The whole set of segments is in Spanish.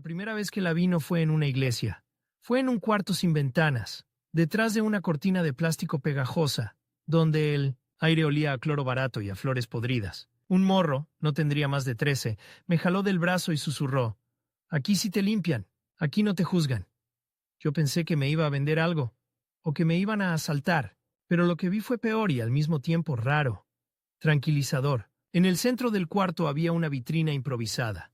primera vez que la vi no fue en una iglesia. Fue en un cuarto sin ventanas, detrás de una cortina de plástico pegajosa, donde el aire olía a cloro barato y a flores podridas. Un morro, no tendría más de 13, me jaló del brazo y susurró: «Aquí sí te limpian, aquí no te juzgan». Yo pensé que me iba a vender algo, o que me iban a asaltar, pero lo que vi fue peor y al mismo tiempo raro, tranquilizador. En el centro del cuarto había una vitrina improvisada.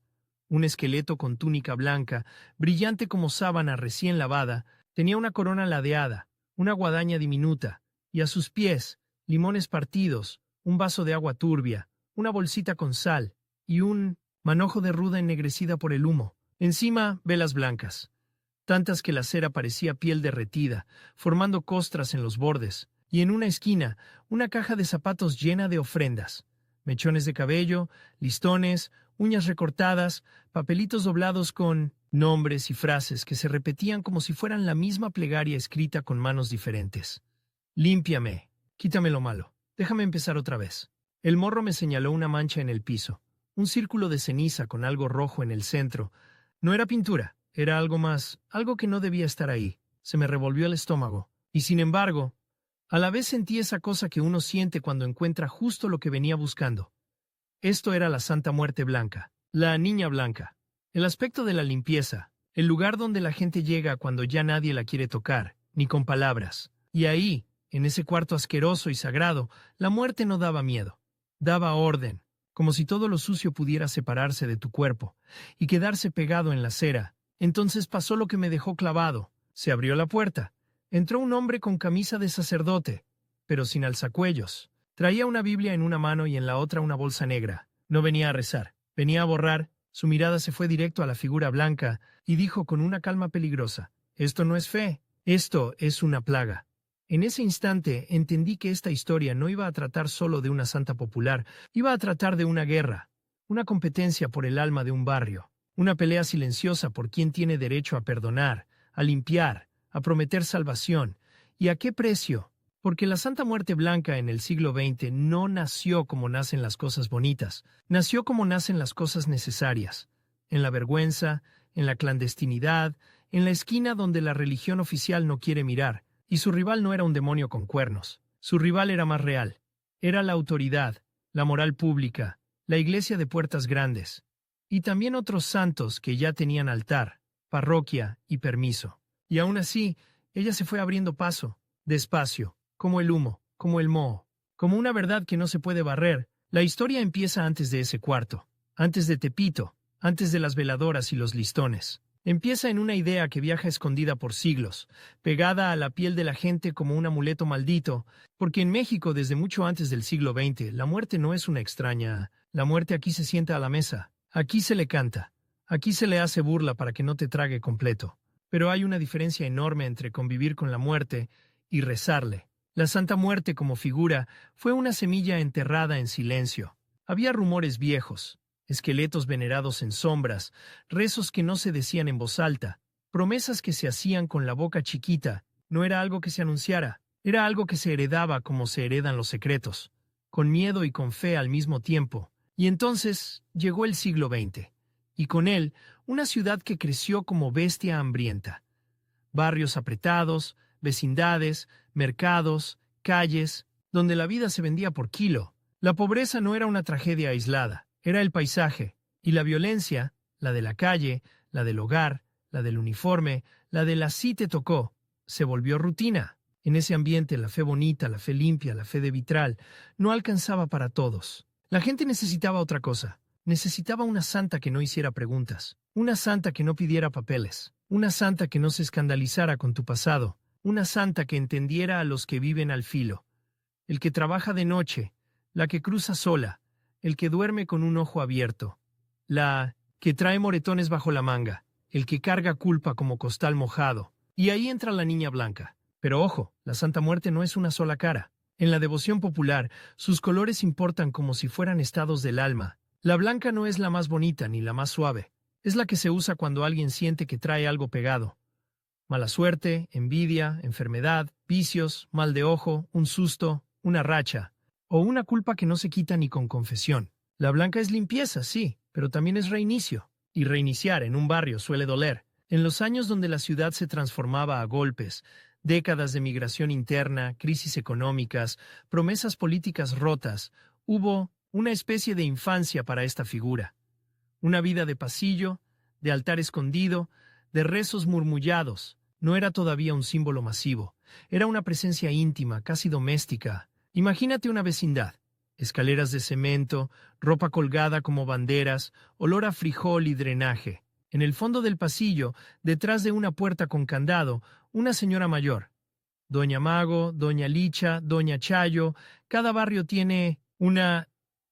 Un esqueleto con túnica blanca, brillante como sábana recién lavada, tenía una corona ladeada, una guadaña diminuta, y a sus pies, limones partidos, un vaso de agua turbia, una bolsita con sal y un manojo de ruda ennegrecida por el humo. Encima, velas blancas, tantas que la cera parecía piel derretida, formando costras en los bordes, y en una esquina, una caja de zapatos llena de ofrendas. Mechones de cabello, listones, uñas recortadas, papelitos doblados con nombres y frases que se repetían como si fueran la misma plegaria escrita con manos diferentes. «Límpiame, quítame lo malo, déjame empezar otra vez». El morro me señaló una mancha en el piso, un círculo de ceniza con algo rojo en el centro. No era pintura, era algo más, algo que no debía estar ahí. Se me revolvió el estómago, y sin embargo, a la vez sentí esa cosa que uno siente cuando encuentra justo lo que venía buscando. Esto era la Santa Muerte Blanca, la Niña Blanca. El aspecto de la limpieza, el lugar donde la gente llega cuando ya nadie la quiere tocar, ni con palabras. Y ahí, en ese cuarto asqueroso y sagrado, la muerte no daba miedo. Daba orden, como si todo lo sucio pudiera separarse de tu cuerpo y quedarse pegado en la cera. Entonces pasó lo que me dejó clavado. Se abrió la puerta. Entró un hombre con camisa de sacerdote, pero sin alzacuellos. Traía una Biblia en una mano y en la otra una bolsa negra. No venía a rezar, venía a borrar. Su mirada se fue directo a la figura blanca y dijo con una calma peligrosa: «Esto no es fe, esto es una plaga». En ese instante entendí que esta historia no iba a tratar solo de una santa popular, iba a tratar de una guerra, una competencia por el alma de un barrio, una pelea silenciosa por quien tiene derecho a perdonar, a limpiar, a prometer salvación. ¿Y a qué precio? Porque la Santa Muerte Blanca en el siglo XX no nació como nacen las cosas bonitas, nació como nacen las cosas necesarias, en la vergüenza, en la clandestinidad, en la esquina donde la religión oficial no quiere mirar. Y su rival no era un demonio con cuernos. Su rival era más real. Era la autoridad, la moral pública, la iglesia de puertas grandes. Y también otros santos que ya tenían altar, parroquia y permiso. Y aún así, ella se fue abriendo paso, despacio, como el humo, como el moho, como una verdad que no se puede barrer. La historia empieza antes de ese cuarto, antes de Tepito, antes de las veladoras y los listones. Empieza en una idea que viaja escondida por siglos, pegada a la piel de la gente como un amuleto maldito, porque en México desde mucho antes del siglo XX la muerte no es una extraña. La muerte aquí se sienta a la mesa, aquí se le canta, aquí se le hace burla para que no te trague completo. Pero hay una diferencia enorme entre convivir con la muerte y rezarle. La Santa Muerte como figura fue una semilla enterrada en silencio. Había rumores viejos, esqueletos venerados en sombras, rezos que no se decían en voz alta, promesas que se hacían con la boca chiquita. No era algo que se anunciara, era algo que se heredaba como se heredan los secretos, con miedo y con fe al mismo tiempo. Y entonces llegó el siglo XX, y con él una ciudad que creció como bestia hambrienta. Barrios apretados, vecindades, mercados, calles, donde la vida se vendía por kilo. La pobreza no era una tragedia aislada. Era el paisaje, y la violencia, la de la calle, la del hogar, la del uniforme, la de así te tocó, se volvió rutina. En ese ambiente la fe bonita, la fe limpia, la fe de vitral, no alcanzaba para todos. La gente necesitaba otra cosa. Necesitaba una santa que no hiciera preguntas, una santa que no pidiera papeles, una santa que no se escandalizara con tu pasado, una santa que entendiera a los que viven al filo, el que trabaja de noche, la que cruza sola, el que duerme con un ojo abierto, la que trae moretones bajo la manga, el que carga culpa como costal mojado. Y ahí entra la Niña Blanca. Pero ojo, la Santa Muerte no es una sola cara. En la devoción popular, sus colores importan como si fueran estados del alma. La blanca no es la más bonita ni la más suave. Es la que se usa cuando alguien siente que trae algo pegado. Mala suerte, envidia, enfermedad, vicios, mal de ojo, un susto, una racha. O una culpa que no se quita ni con confesión. La blanca es limpieza, sí, pero también es reinicio. Y reiniciar en un barrio suele doler. En los años donde la ciudad se transformaba a golpes, décadas de migración interna, crisis económicas, promesas políticas rotas, hubo una especie de infancia para esta figura. Una vida de pasillo, de altar escondido, de rezos murmullados. No era todavía un símbolo masivo. Era una presencia íntima, casi doméstica. Imagínate una vecindad. Escaleras de cemento, ropa colgada como banderas, olor a frijol y drenaje. En el fondo del pasillo, detrás de una puerta con candado, una señora mayor. Doña Mago, Doña Licha, Doña Chayo. Cada barrio tiene una...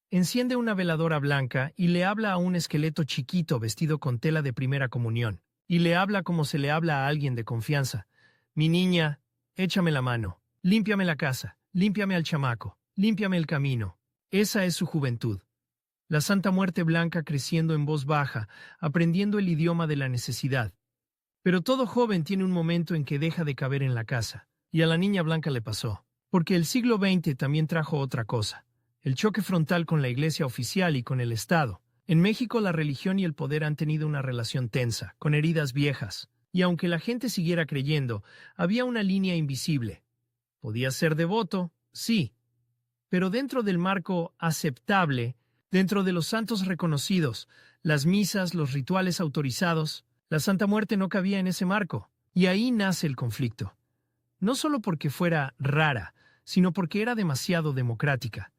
Enciende una veladora blanca y le habla a un esqueleto chiquito vestido con tela de primera comunión. Y le habla como se le habla a alguien de confianza. Mi niña, échame la mano. Límpiame la casa. Límpiame al chamaco. Límpiame el camino. Esa es su juventud. La Santa Muerte Blanca creciendo en voz baja, aprendiendo el idioma de la necesidad. Pero todo joven tiene un momento en que deja de caber en la casa. Y a la Niña Blanca le pasó. Porque el siglo XX también trajo otra cosa. El choque frontal con la Iglesia oficial y con el Estado. En México la religión y el poder han tenido una relación tensa, con heridas viejas. Y aunque la gente siguiera creyendo, había una línea invisible. Podía ser devoto, sí, pero dentro del marco aceptable, dentro de los santos reconocidos, las misas, los rituales autorizados, la Santa Muerte no cabía en ese marco. Y ahí nace el conflicto. No solo porque fuera rara, sino porque era demasiado democrática.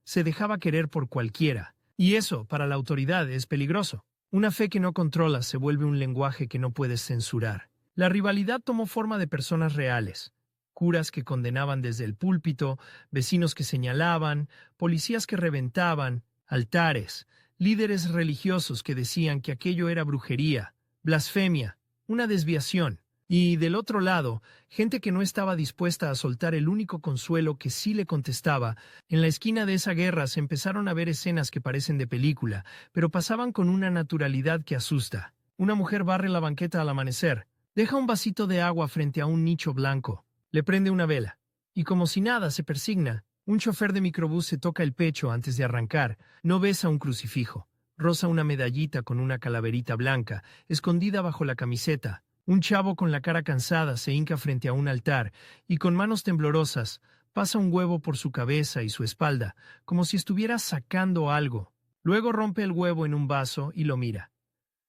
Se dejaba querer por cualquiera, y eso, para la autoridad, es peligroso. Una fe que no controlas se vuelve un lenguaje que no puedes censurar. La rivalidad tomó forma de personas reales. Curas que condenaban desde el púlpito, vecinos que señalaban, policías que reventaban, altares, líderes religiosos que decían que aquello era brujería, blasfemia, una desviación. Y, del otro lado, gente que no estaba dispuesta a soltar el único consuelo que sí le contestaba. En la esquina de esa guerra se empezaron a ver escenas que parecen de película, pero pasaban con una naturalidad que asusta. Una mujer barre la banqueta al amanecer, deja un vasito de agua frente a un nicho blanco, le prende una vela, y como si nada se persigna. Un chofer de microbús se toca el pecho antes de arrancar, no besa un crucifijo, roza una medallita con una calaverita blanca, escondida bajo la camiseta. Un chavo con la cara cansada se hinca frente a un altar y con manos temblorosas pasa un huevo por su cabeza y su espalda, como si estuviera sacando algo. Luego rompe el huevo en un vaso y lo mira.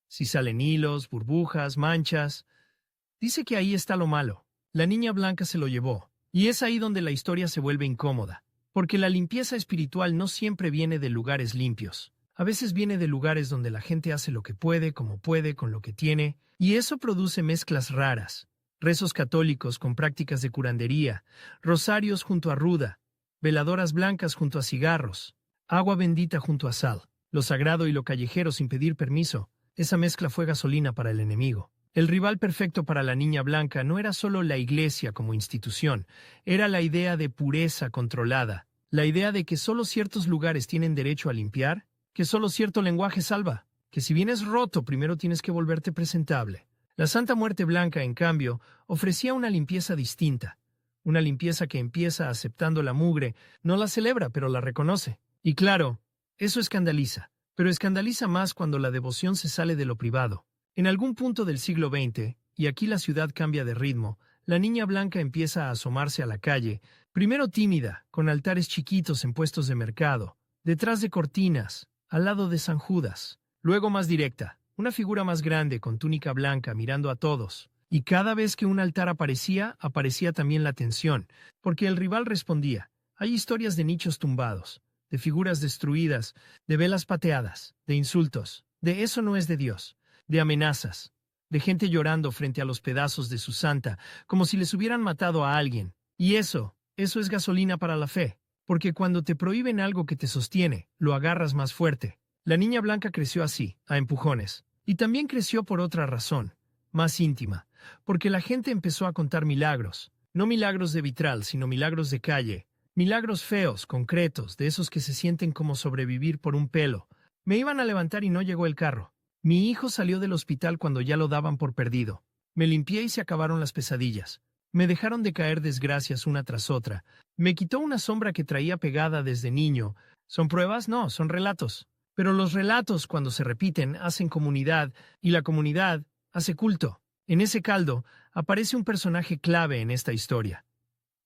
Si salen hilos, burbujas, manchas, dice que ahí está lo malo. La Niña Blanca se lo llevó, y es ahí donde la historia se vuelve incómoda, porque la limpieza espiritual no siempre viene de lugares limpios. A veces viene de lugares donde la gente hace lo que puede, como puede, con lo que tiene, y eso produce mezclas raras. Rezos católicos con prácticas de curandería, rosarios junto a ruda, veladoras blancas junto a cigarros, agua bendita junto a sal, lo sagrado y lo callejero sin pedir permiso. Esa mezcla fue gasolina para el enemigo. El rival perfecto para la Niña Blanca no era solo la Iglesia como institución, era la idea de pureza controlada, la idea de que solo ciertos lugares tienen derecho a limpiar, que solo cierto lenguaje salva, que si vienes roto primero tienes que volverte presentable. La Santa Muerte Blanca, en cambio, ofrecía una limpieza distinta, una limpieza que empieza aceptando la mugre, no la celebra pero la reconoce. Y claro, eso escandaliza, pero escandaliza más cuando la devoción se sale de lo privado. En algún punto del siglo XX, y aquí la ciudad cambia de ritmo, la Niña Blanca empieza a asomarse a la calle, primero tímida, con altares chiquitos en puestos de mercado, detrás de cortinas, al lado de San Judas. Luego más directa, una figura más grande con túnica blanca mirando a todos. Y cada vez que un altar aparecía, aparecía también la tensión, porque el rival respondía. Hay historias de nichos tumbados, de figuras destruidas, de velas pateadas, de insultos, de eso no es de Dios, de amenazas, de gente llorando frente a los pedazos de su santa, como si les hubieran matado a alguien. Y eso es gasolina para la fe, porque cuando te prohíben algo que te sostiene, lo agarras más fuerte. La Niña Blanca creció así, a empujones, y también creció por otra razón, más íntima, porque la gente empezó a contar milagros, no milagros de vitral, sino milagros de calle, milagros feos, concretos, de esos que se sienten como sobrevivir por un pelo. Me iban a levantar y no llegó el carro. Mi hijo salió del hospital cuando ya lo daban por perdido. Me limpié y se acabaron las pesadillas. Me dejaron de caer desgracias una tras otra. Me quitó una sombra que traía pegada desde niño. ¿Son pruebas? No, son relatos. Pero los relatos, cuando se repiten, hacen comunidad, y la comunidad hace culto. En ese caldo aparece un personaje clave en esta historia: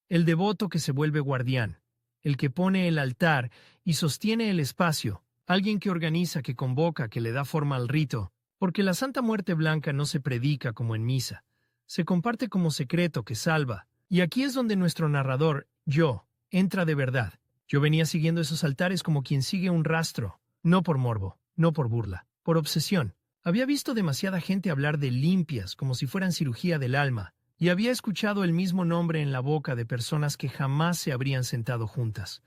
el devoto que se vuelve guardián, el que pone el altar y sostiene el espacio, alguien que organiza, que convoca, que le da forma al rito, porque la Santa Muerte Blanca no se predica como en misa, se comparte como secreto que salva. Y aquí es donde nuestro narrador, yo, entra de verdad. Yo venía siguiendo esos altares como quien sigue un rastro, no por morbo, no por burla, por obsesión. Había visto demasiada gente hablar de limpias como si fueran cirugía del alma, y había escuchado el mismo nombre en la boca de personas que jamás se habrían sentado juntas.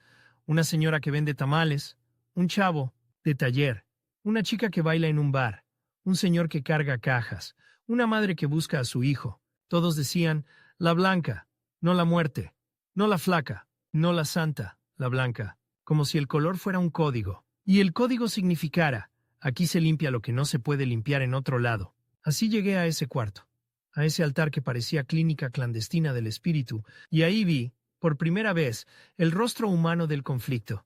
Una señora que vende tamales, un chavo de taller, una chica que baila en un bar, un señor que carga cajas, una madre que busca a su hijo. Todos decían, la blanca, no la muerte, no la flaca, no la santa, la blanca, como si el color fuera un código, y el código significara, aquí se limpia lo que no se puede limpiar en otro lado. Así llegué a ese cuarto, a ese altar que parecía clínica clandestina del espíritu, y ahí vi, por primera vez, el rostro humano del conflicto.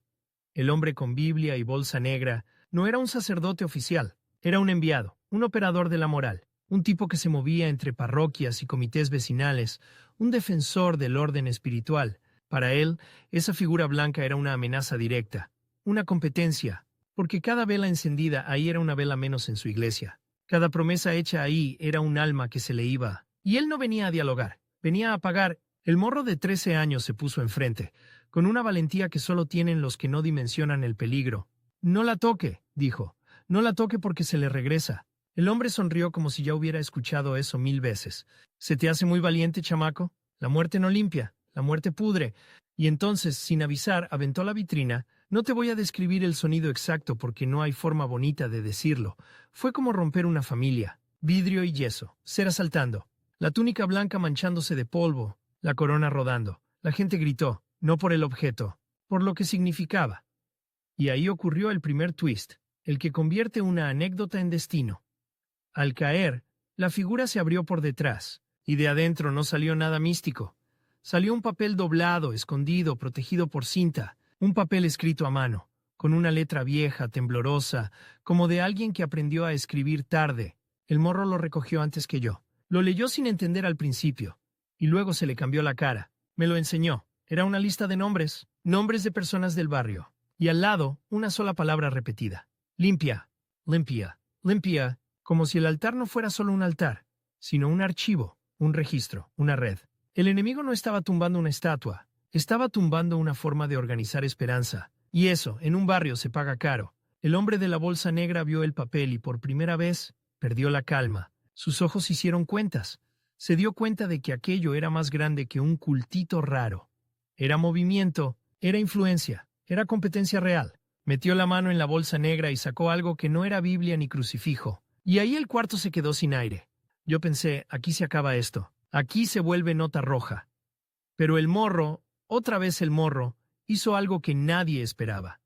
El hombre con Biblia y bolsa negra no era un sacerdote oficial, era un enviado, un operador de la moral, un tipo que se movía entre parroquias y comités vecinales, un defensor del orden espiritual. Para él, esa figura blanca era una amenaza directa, una competencia, porque cada vela encendida ahí era una vela menos en su iglesia. Cada promesa hecha ahí era un alma que se le iba. Y él no venía a dialogar, venía a apagar. El morro de 13 años se puso enfrente, con una valentía que solo tienen los que no dimensionan el peligro. No la toque, dijo. No la toque porque se le regresa. El hombre sonrió como si ya hubiera escuchado eso 1000 veces. ¿Se te hace muy valiente, chamaco? La muerte no limpia, la muerte pudre. Y entonces, sin avisar, aventó la vitrina. No te voy a describir el sonido exacto porque no hay forma bonita de decirlo. Fue como romper una familia. Vidrio y yeso, cera saltando, la túnica blanca manchándose de polvo, la corona rodando. La gente gritó, no por el objeto, por lo que significaba. Y ahí ocurrió el primer twist, el que convierte una anécdota en destino. Al caer, la figura se abrió por detrás, y de adentro no salió nada místico. Salió un papel doblado, escondido, protegido por cinta, un papel escrito a mano, con una letra vieja, temblorosa, como de alguien que aprendió a escribir tarde. El morro lo recogió antes que yo. Lo leyó sin entender al principio, y luego se le cambió la cara. Me lo enseñó. Era una lista de nombres, nombres de personas del barrio, y al lado una sola palabra repetida. Limpia, limpia, limpia, como si el altar no fuera solo un altar, sino un archivo, un registro, una red. El enemigo no estaba tumbando una estatua, estaba tumbando una forma de organizar esperanza. Y eso, en un barrio, se paga caro. El hombre de la bolsa negra vio el papel y por primera vez perdió la calma. Sus ojos hicieron cuentas. Se dio cuenta de que aquello era más grande que un cultito raro. Era movimiento, era influencia, era competencia real. Metió la mano en la bolsa negra y sacó algo que no era Biblia ni crucifijo. Y ahí el cuarto se quedó sin aire. Yo pensé, aquí se acaba esto. Aquí se vuelve nota roja. Pero el morro, otra vez el morro, hizo algo que nadie esperaba.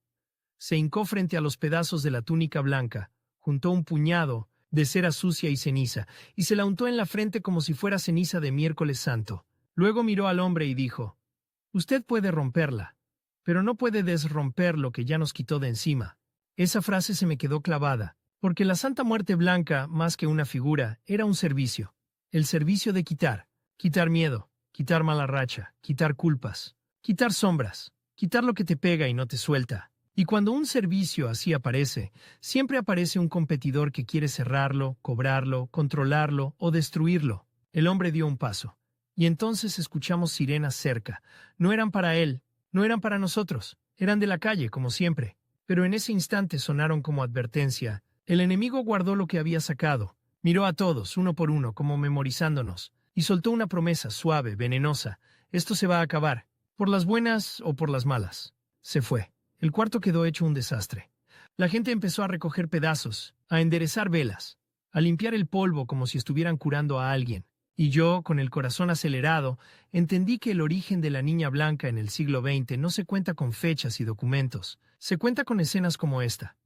Se hincó frente a los pedazos de la túnica blanca, juntó un puñado de cera sucia y ceniza, y se la untó en la frente como si fuera ceniza de miércoles santo. Luego miró al hombre y dijo, «Usted puede romperla, pero no puede desromper lo que ya nos quitó de encima». Esa frase se me quedó clavada, porque la Santa Muerte Blanca, más que una figura, era un servicio. El servicio de quitar miedo, quitar mala racha, quitar culpas, quitar sombras, quitar lo que te pega y no te suelta. Y cuando un servicio así aparece, siempre aparece un competidor que quiere cerrarlo, cobrarlo, controlarlo o destruirlo. El hombre dio un paso. Y entonces escuchamos sirenas cerca. No eran para él, no eran para nosotros, eran de la calle, como siempre. Pero en ese instante sonaron como advertencia. El enemigo guardó lo que había sacado. Miró a todos, uno por uno, como memorizándonos, y soltó una promesa suave, venenosa. Esto se va a acabar, por las buenas o por las malas. Se fue. El cuarto quedó hecho un desastre. La gente empezó a recoger pedazos, a enderezar velas, a limpiar el polvo como si estuvieran curando a alguien. Y yo, con el corazón acelerado, entendí que el origen de la Niña Blanca en el siglo XX no se cuenta con fechas y documentos, se cuenta con escenas como esta.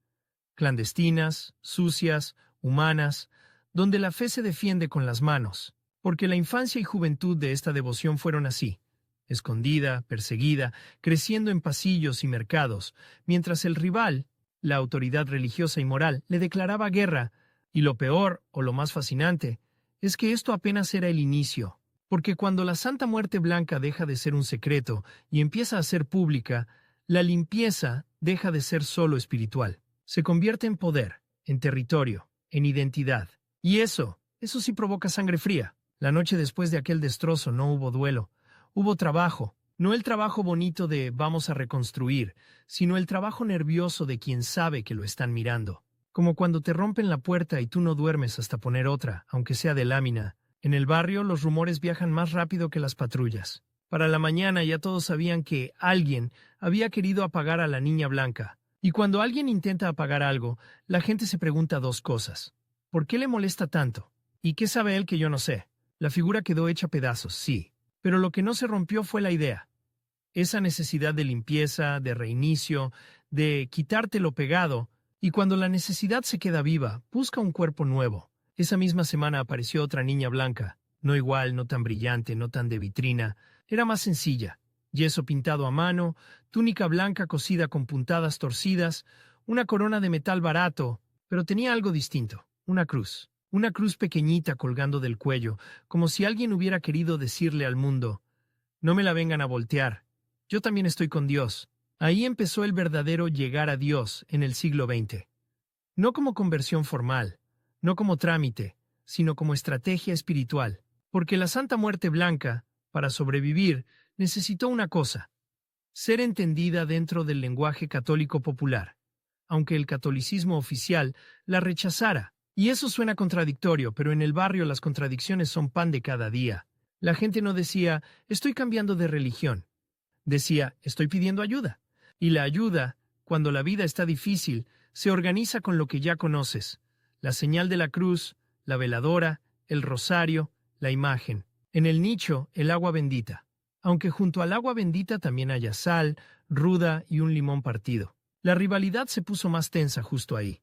Clandestinas, sucias, humanas, donde la fe se defiende con las manos, porque la infancia y juventud de esta devoción fueron así. Escondida, perseguida, creciendo en pasillos y mercados, mientras el rival, la autoridad religiosa y moral, le declaraba guerra, y lo peor, o lo más fascinante, es que esto apenas era el inicio, porque cuando la Santa Muerte Blanca deja de ser un secreto y empieza a ser pública, la limpieza deja de ser solo espiritual. Se convierte en poder, en territorio, en identidad. Y eso sí provoca sangre fría. La noche después de aquel destrozo no hubo duelo, hubo trabajo. No el trabajo bonito de vamos a reconstruir, sino el trabajo nervioso de quien sabe que lo están mirando. Como cuando te rompen la puerta y tú no duermes hasta poner otra, aunque sea de lámina. En el barrio los rumores viajan más rápido que las patrullas. Para la mañana ya todos sabían que alguien había querido apagar a la niña blanca. Y cuando alguien intenta apagar algo, la gente se pregunta dos cosas. ¿Por qué le molesta tanto? ¿Y qué sabe él que yo no sé? La figura quedó hecha pedazos, sí. Pero lo que no se rompió fue la idea. Esa necesidad de limpieza, de reinicio, de quitarte lo pegado, y cuando la necesidad se queda viva, busca un cuerpo nuevo. Esa misma semana apareció otra niña blanca, no igual, no tan brillante, no tan de vitrina, era más sencilla, yeso pintado a mano, túnica blanca cosida con puntadas torcidas, una corona de metal barato, pero tenía algo distinto, una cruz pequeñita colgando del cuello, como si alguien hubiera querido decirle al mundo, no me la vengan a voltear. Yo también estoy con Dios. Ahí empezó el verdadero llegar a Dios en el siglo XX. No como conversión formal, no como trámite, sino como estrategia espiritual. Porque la Santa Muerte Blanca, para sobrevivir, necesitó una cosa: ser entendida dentro del lenguaje católico popular, aunque el catolicismo oficial la rechazara. Y eso suena contradictorio, pero en el barrio las contradicciones son pan de cada día. La gente no decía, estoy cambiando de religión. Decía, estoy pidiendo ayuda. Y la ayuda, cuando la vida está difícil, se organiza con lo que ya conoces. La señal de la cruz, la veladora, el rosario, la imagen. En el nicho, el agua bendita. Aunque junto al agua bendita también haya sal, ruda y un limón partido. La rivalidad se puso más tensa justo ahí.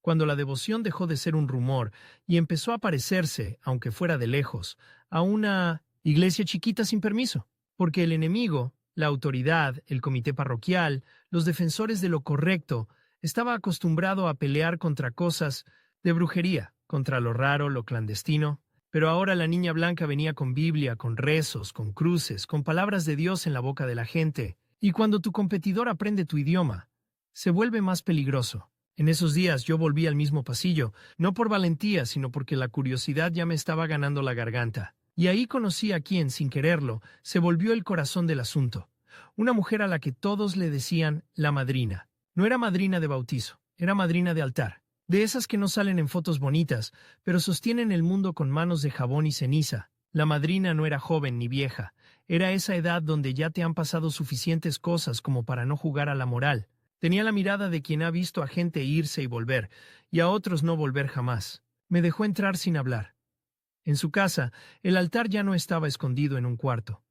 Cuando la devoción dejó de ser un rumor y empezó a parecerse, aunque fuera de lejos, a una iglesia chiquita sin permiso. Porque el enemigo, la autoridad, el comité parroquial, los defensores de lo correcto, estaba acostumbrado a pelear contra cosas de brujería, contra lo raro, lo clandestino. Pero ahora la niña blanca venía con Biblia, con rezos, con cruces, con palabras de Dios en la boca de la gente. Y cuando tu competidor aprende tu idioma, se vuelve más peligroso. En esos días yo volví al mismo pasillo, no por valentía, sino porque la curiosidad ya me estaba ganando la garganta. Y ahí conocí a quien, sin quererlo, se volvió el corazón del asunto. Una mujer a la que todos le decían la madrina. No era madrina de bautizo, era madrina de altar. De esas que no salen en fotos bonitas, pero sostienen el mundo con manos de jabón y ceniza. La madrina no era joven ni vieja, era esa edad donde ya te han pasado suficientes cosas como para no jugar a la moral. Tenía la mirada de quien ha visto a gente irse y volver, y a otros no volver jamás. Me dejó entrar sin hablar. En su casa, el altar ya no estaba escondido en un cuarto.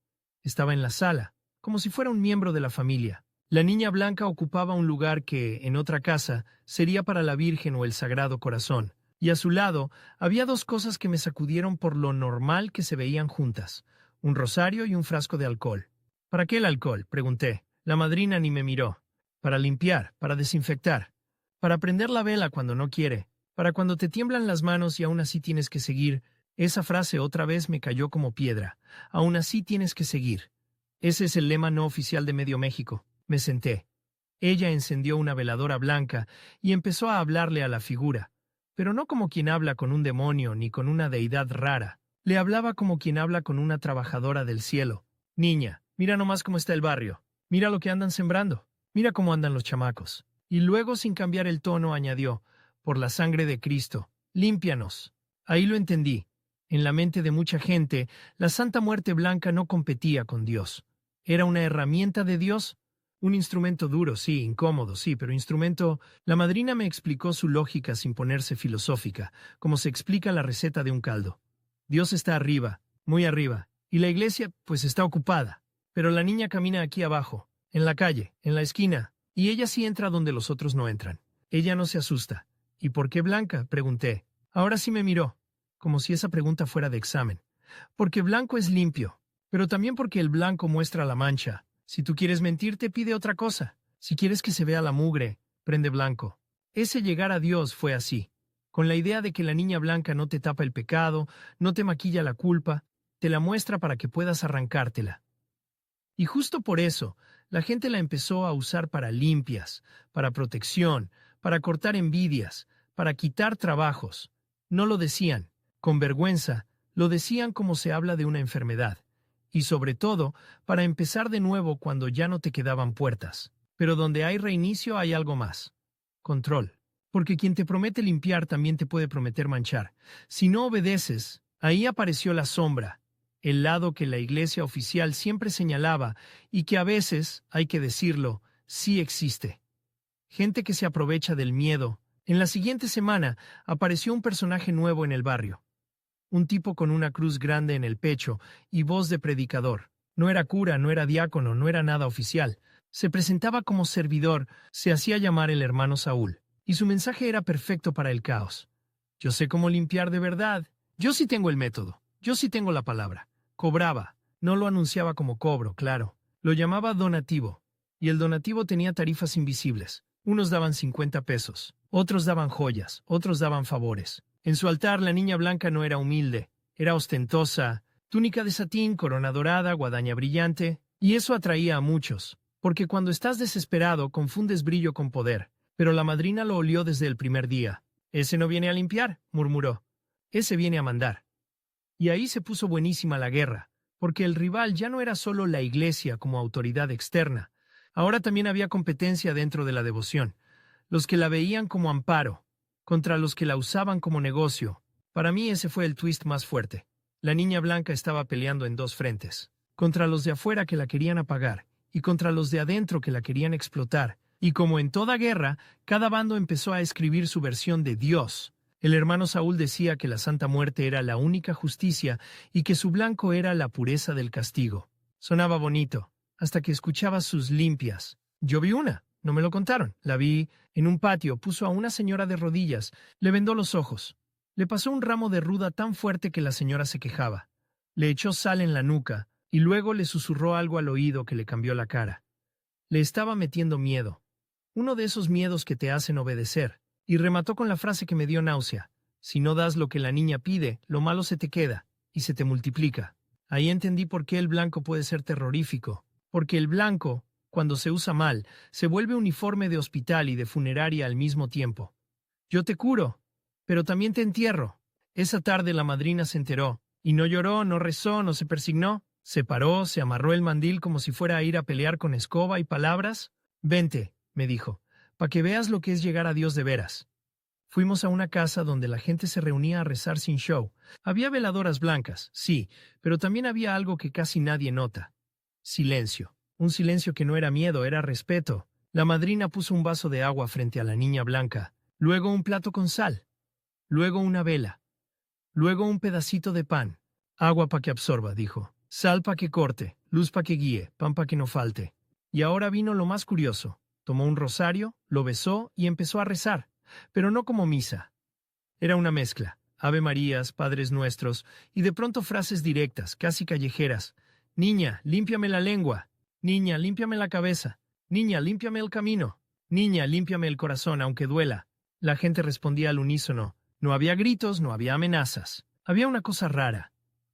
Estaba en la sala, como si fuera un miembro de la familia. La niña blanca ocupaba un lugar que, en otra casa, sería para la Virgen o el Sagrado Corazón. Y a su lado había dos cosas que me sacudieron por lo normal que se veían juntas: un rosario y un frasco de alcohol. ¿Para qué el alcohol?, pregunté. La madrina ni me miró. Para limpiar, para desinfectar, para prender la vela cuando no quiere, para cuando te tiemblan las manos y aún así tienes que seguir. Esa frase otra vez me cayó como piedra. Aún así tienes que seguir. Ese es el lema no oficial de Medio México. Me senté. Ella encendió una veladora blanca y empezó a hablarle a la figura, pero no como quien habla con un demonio ni con una deidad rara. Le hablaba como quien habla con una trabajadora del cielo. Niña, mira nomás cómo está el barrio. Mira lo que andan sembrando. Mira cómo andan los chamacos. Y luego, sin cambiar el tono, añadió, por la sangre de Cristo, límpianos. Ahí lo entendí. En la mente de mucha gente, la Santa Muerte Blanca no competía con Dios. Era una herramienta de Dios. Un instrumento duro, sí, incómodo, sí, pero instrumento. La madrina me explicó su lógica sin ponerse filosófica, como se explica la receta de un caldo. Dios está arriba, muy arriba, y la iglesia, pues, está ocupada. Pero la niña camina aquí abajo, en la calle, en la esquina, y ella sí entra donde los otros no entran. Ella no se asusta. ¿Y por qué blanca?, pregunté. Ahora sí me miró, como si esa pregunta fuera de examen. Porque blanco es limpio, pero también porque el blanco muestra la mancha. Si tú quieres mentir, te pide otra cosa. Si quieres que se vea la mugre, Prende Blanco. Ese llegar a Dios fue así, con la idea de que la niña blanca no te tapa el pecado, no te maquilla la culpa, te la muestra para que puedas arrancártela. Y justo por eso, la gente la empezó a usar para limpias, para protección, para cortar envidias, para quitar trabajos. No lo decían, con vergüenza, lo decían como se habla de una enfermedad. Y sobre todo, para empezar de nuevo cuando ya no te quedaban puertas. Pero donde hay reinicio hay algo más. Control. Porque quien te promete limpiar también te puede prometer manchar. Si no obedeces, ahí apareció la sombra, el lado que la iglesia oficial siempre señalaba y que a veces, hay que decirlo, sí existe. Gente que se aprovecha del miedo. En la siguiente semana apareció un personaje nuevo en el barrio. Un tipo con una cruz grande en el pecho y voz de predicador. No era cura, no era diácono, no era nada oficial. Se presentaba como servidor, se hacía llamar el hermano Saúl. Y su mensaje era perfecto para el caos. Yo sé cómo limpiar de verdad. Yo sí tengo el método. Yo sí tengo la palabra. Cobraba. No lo anunciaba como cobro, claro. Lo llamaba donativo. Y el donativo tenía tarifas invisibles. Unos daban 50 pesos. Otros daban joyas. Otros daban favores. En su altar la niña blanca no era humilde. Era ostentosa. Túnica de satín, corona dorada, guadaña brillante. Y eso atraía a muchos. Porque cuando estás desesperado confundes brillo con poder. Pero la madrina lo olió desde el primer día. «Ese no viene a limpiar», murmuró. «Ese viene a mandar». Y ahí se puso buenísima la guerra, porque el rival ya no era solo la iglesia como autoridad externa. Ahora también había competencia dentro de la devoción. Los que la veían como amparo, contra los que la usaban como negocio. Para mí ese fue el twist más fuerte. La niña blanca estaba peleando en dos frentes. Contra los de afuera que la querían apagar, y contra los de adentro que la querían explotar. Y como en toda guerra, cada bando empezó a escribir su versión de Dios. El hermano Saúl decía que la Santa Muerte era la única justicia y que su blanco era la pureza del castigo. Sonaba bonito, hasta que escuchaba sus limpias. Yo vi una, no me lo contaron. La vi en un patio, puso a una señora de rodillas, le vendó los ojos. Le pasó un ramo de ruda tan fuerte que la señora se quejaba. Le echó sal en la nuca y luego le susurró algo al oído que le cambió la cara. Le estaba metiendo miedo. Uno de esos miedos que te hacen obedecer, y remató con la frase que me dio náusea. Si no das lo que la niña pide, lo malo se te queda, y se te multiplica. Ahí entendí por qué el blanco puede ser terrorífico, porque el blanco, cuando se usa mal, se vuelve uniforme de hospital y de funeraria al mismo tiempo. Yo te curo, pero también te entierro. Esa tarde la madrina se enteró, y no lloró, no rezó, no se persignó, se paró, se amarró el mandil como si fuera a ir a pelear con escoba y palabras. «Vente», me dijo, «pa' que veas lo que es llegar a Dios de veras». Fuimos a una casa donde la gente se reunía a rezar sin show. Había veladoras blancas, sí, pero también había algo que casi nadie nota. Silencio. Un silencio que no era miedo, era respeto. La madrina puso un vaso de agua frente a la niña blanca, luego un plato con sal, luego una vela, luego un pedacito de pan. «Agua pa' que absorba», dijo. «Sal pa' que corte, luz pa' que guíe, pan pa' que no falte». Y ahora vino lo más curioso. Tomó un rosario, lo besó y empezó a rezar, pero no como misa. Era una mezcla, Ave Marías, Padres Nuestros, y de pronto frases directas, casi callejeras. «Niña, límpiame la lengua. Niña, límpiame la cabeza. Niña, límpiame el camino. Niña, límpiame el corazón, aunque duela». La gente respondía al unísono. No había gritos, no había amenazas. Había una cosa rara,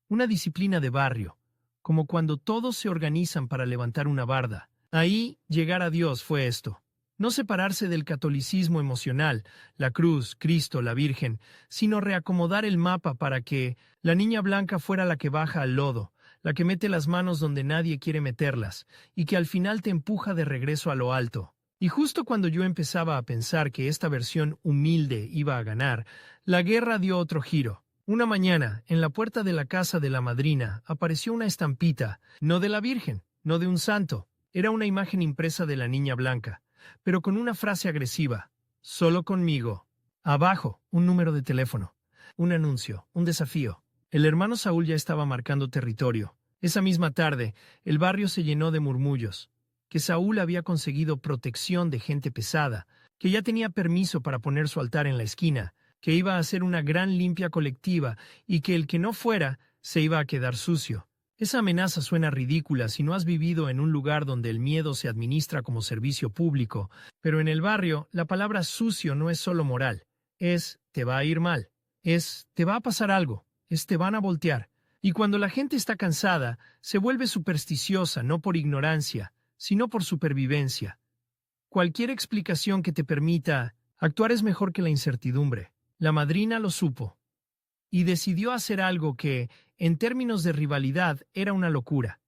una disciplina de barrio, como cuando todos se organizan para levantar una barda. Ahí, llegar a Dios fue esto. No separarse del catolicismo emocional, la cruz, Cristo, la Virgen, sino reacomodar el mapa para que la niña blanca fuera la que baja al lodo, la que mete las manos donde nadie quiere meterlas, y que al final te empuja de regreso a lo alto. Y justo cuando yo empezaba a pensar que esta versión humilde iba a ganar, la guerra dio otro giro. Una mañana, en la puerta de la casa de la madrina, apareció una estampita, no de la Virgen, no de un santo. Era una imagen impresa de la niña blanca, pero con una frase agresiva. «Solo conmigo». Abajo, un número de teléfono, un anuncio, un desafío. El hermano Saúl ya estaba marcando territorio. Esa misma tarde, el barrio se llenó de murmullos, que Saúl había conseguido protección de gente pesada, que ya tenía permiso para poner su altar en la esquina, que iba a hacer una gran limpia colectiva y que el que no fuera se iba a quedar sucio. Esa amenaza suena ridícula si no has vivido en un lugar donde el miedo se administra como servicio público, pero en el barrio la palabra sucio no es solo moral, es te va a ir mal, es te va a pasar algo, es te van a voltear. Y cuando la gente está cansada, se vuelve supersticiosa no por ignorancia, sino por supervivencia. Cualquier explicación que te permita actuar es mejor que la incertidumbre. La madrina lo supo y decidió hacer algo que, en términos de rivalidad, era una locura.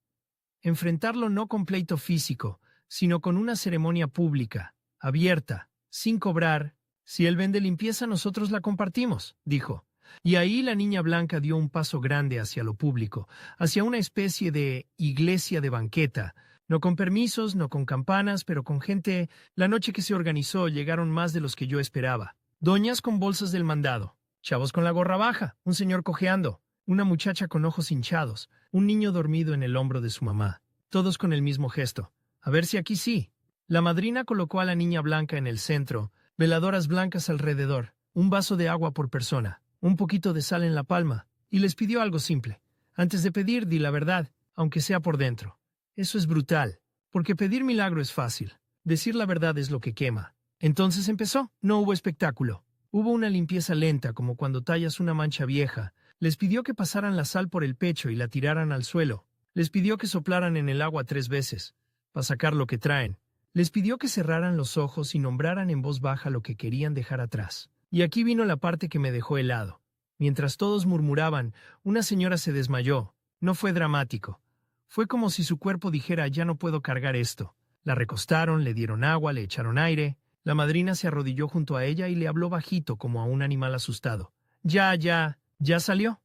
Enfrentarlo no con pleito físico, sino con una ceremonia pública, abierta, sin cobrar. Si él vende limpieza, nosotros la compartimos, dijo. Y ahí la niña blanca dio un paso grande hacia lo público, hacia una especie de iglesia de banqueta, no con permisos, no con campanas, pero con gente. La noche que se organizó llegaron más de los que yo esperaba. Doñas con bolsas del mandado, chavos con la gorra baja, un señor cojeando, una muchacha con ojos hinchados, un niño dormido en el hombro de su mamá, todos con el mismo gesto. A ver si aquí sí. La madrina colocó a la niña blanca en el centro, veladoras blancas alrededor, un vaso de agua por persona, un poquito de sal en la palma, y les pidió algo simple. Antes de pedir, di la verdad, aunque sea por dentro. Eso es brutal, porque pedir milagro es fácil. Decir la verdad es lo que quema. Entonces empezó. No hubo espectáculo. Hubo una limpieza lenta, como cuando tallas una mancha vieja. Les pidió que pasaran la sal por el pecho y la tiraran al suelo. Les pidió que soplaran en el agua 3 veces, para sacar lo que traen. Les pidió que cerraran los ojos y nombraran en voz baja lo que querían dejar atrás. Y aquí vino la parte que me dejó helado. Mientras todos murmuraban, una señora se desmayó. No fue dramático. Fue como si su cuerpo dijera, ya no puedo cargar esto. La recostaron, le dieron agua, le echaron aire. La madrina se arrodilló junto a ella y le habló bajito como a un animal asustado. Ya salió.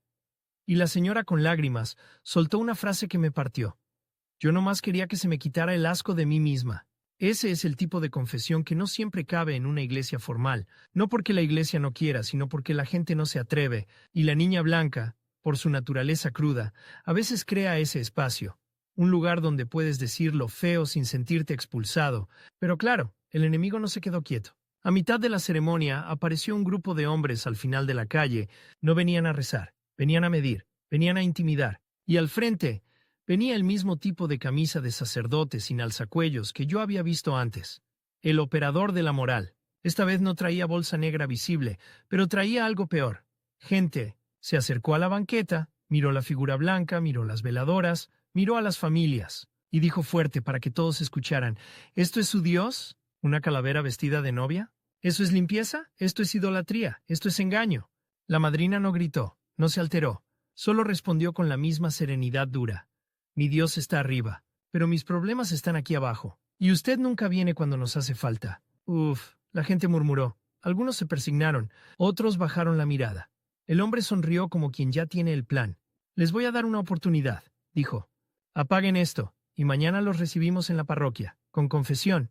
Y la señora con lágrimas soltó una frase que me partió. Yo nomás quería que se me quitara el asco de mí misma. Ese es el tipo de confesión que no siempre cabe en una iglesia formal, no porque la iglesia no quiera, sino porque la gente no se atreve, y la niña blanca, por su naturaleza cruda, a veces crea ese espacio, un lugar donde puedes decir lo feo sin sentirte expulsado. Pero claro, el enemigo no se quedó quieto. A mitad de la ceremonia apareció un grupo de hombres al final de la calle. No venían a rezar, venían a medir, venían a intimidar, y al frente venía el mismo tipo de camisa de sacerdote sin alzacuellos que yo había visto antes. El operador de la moral. Esta vez no traía bolsa negra visible, pero traía algo peor. Gente se acercó a la banqueta, miró la figura blanca, miró las veladoras, miró a las familias, y dijo fuerte para que todos escucharan, ¿esto es su Dios? ¿Una calavera vestida de novia? ¿Eso es limpieza? ¿Esto es idolatría? ¿Esto es engaño? La madrina no gritó, no se alteró, solo respondió con la misma serenidad dura. Mi Dios está arriba, pero mis problemas están aquí abajo. Y usted nunca viene cuando nos hace falta. Uf, la gente murmuró. Algunos se persignaron, otros bajaron la mirada. El hombre sonrió como quien ya tiene el plan. Les voy a dar una oportunidad, dijo. Apaguen esto, y mañana los recibimos en la parroquia, con confesión,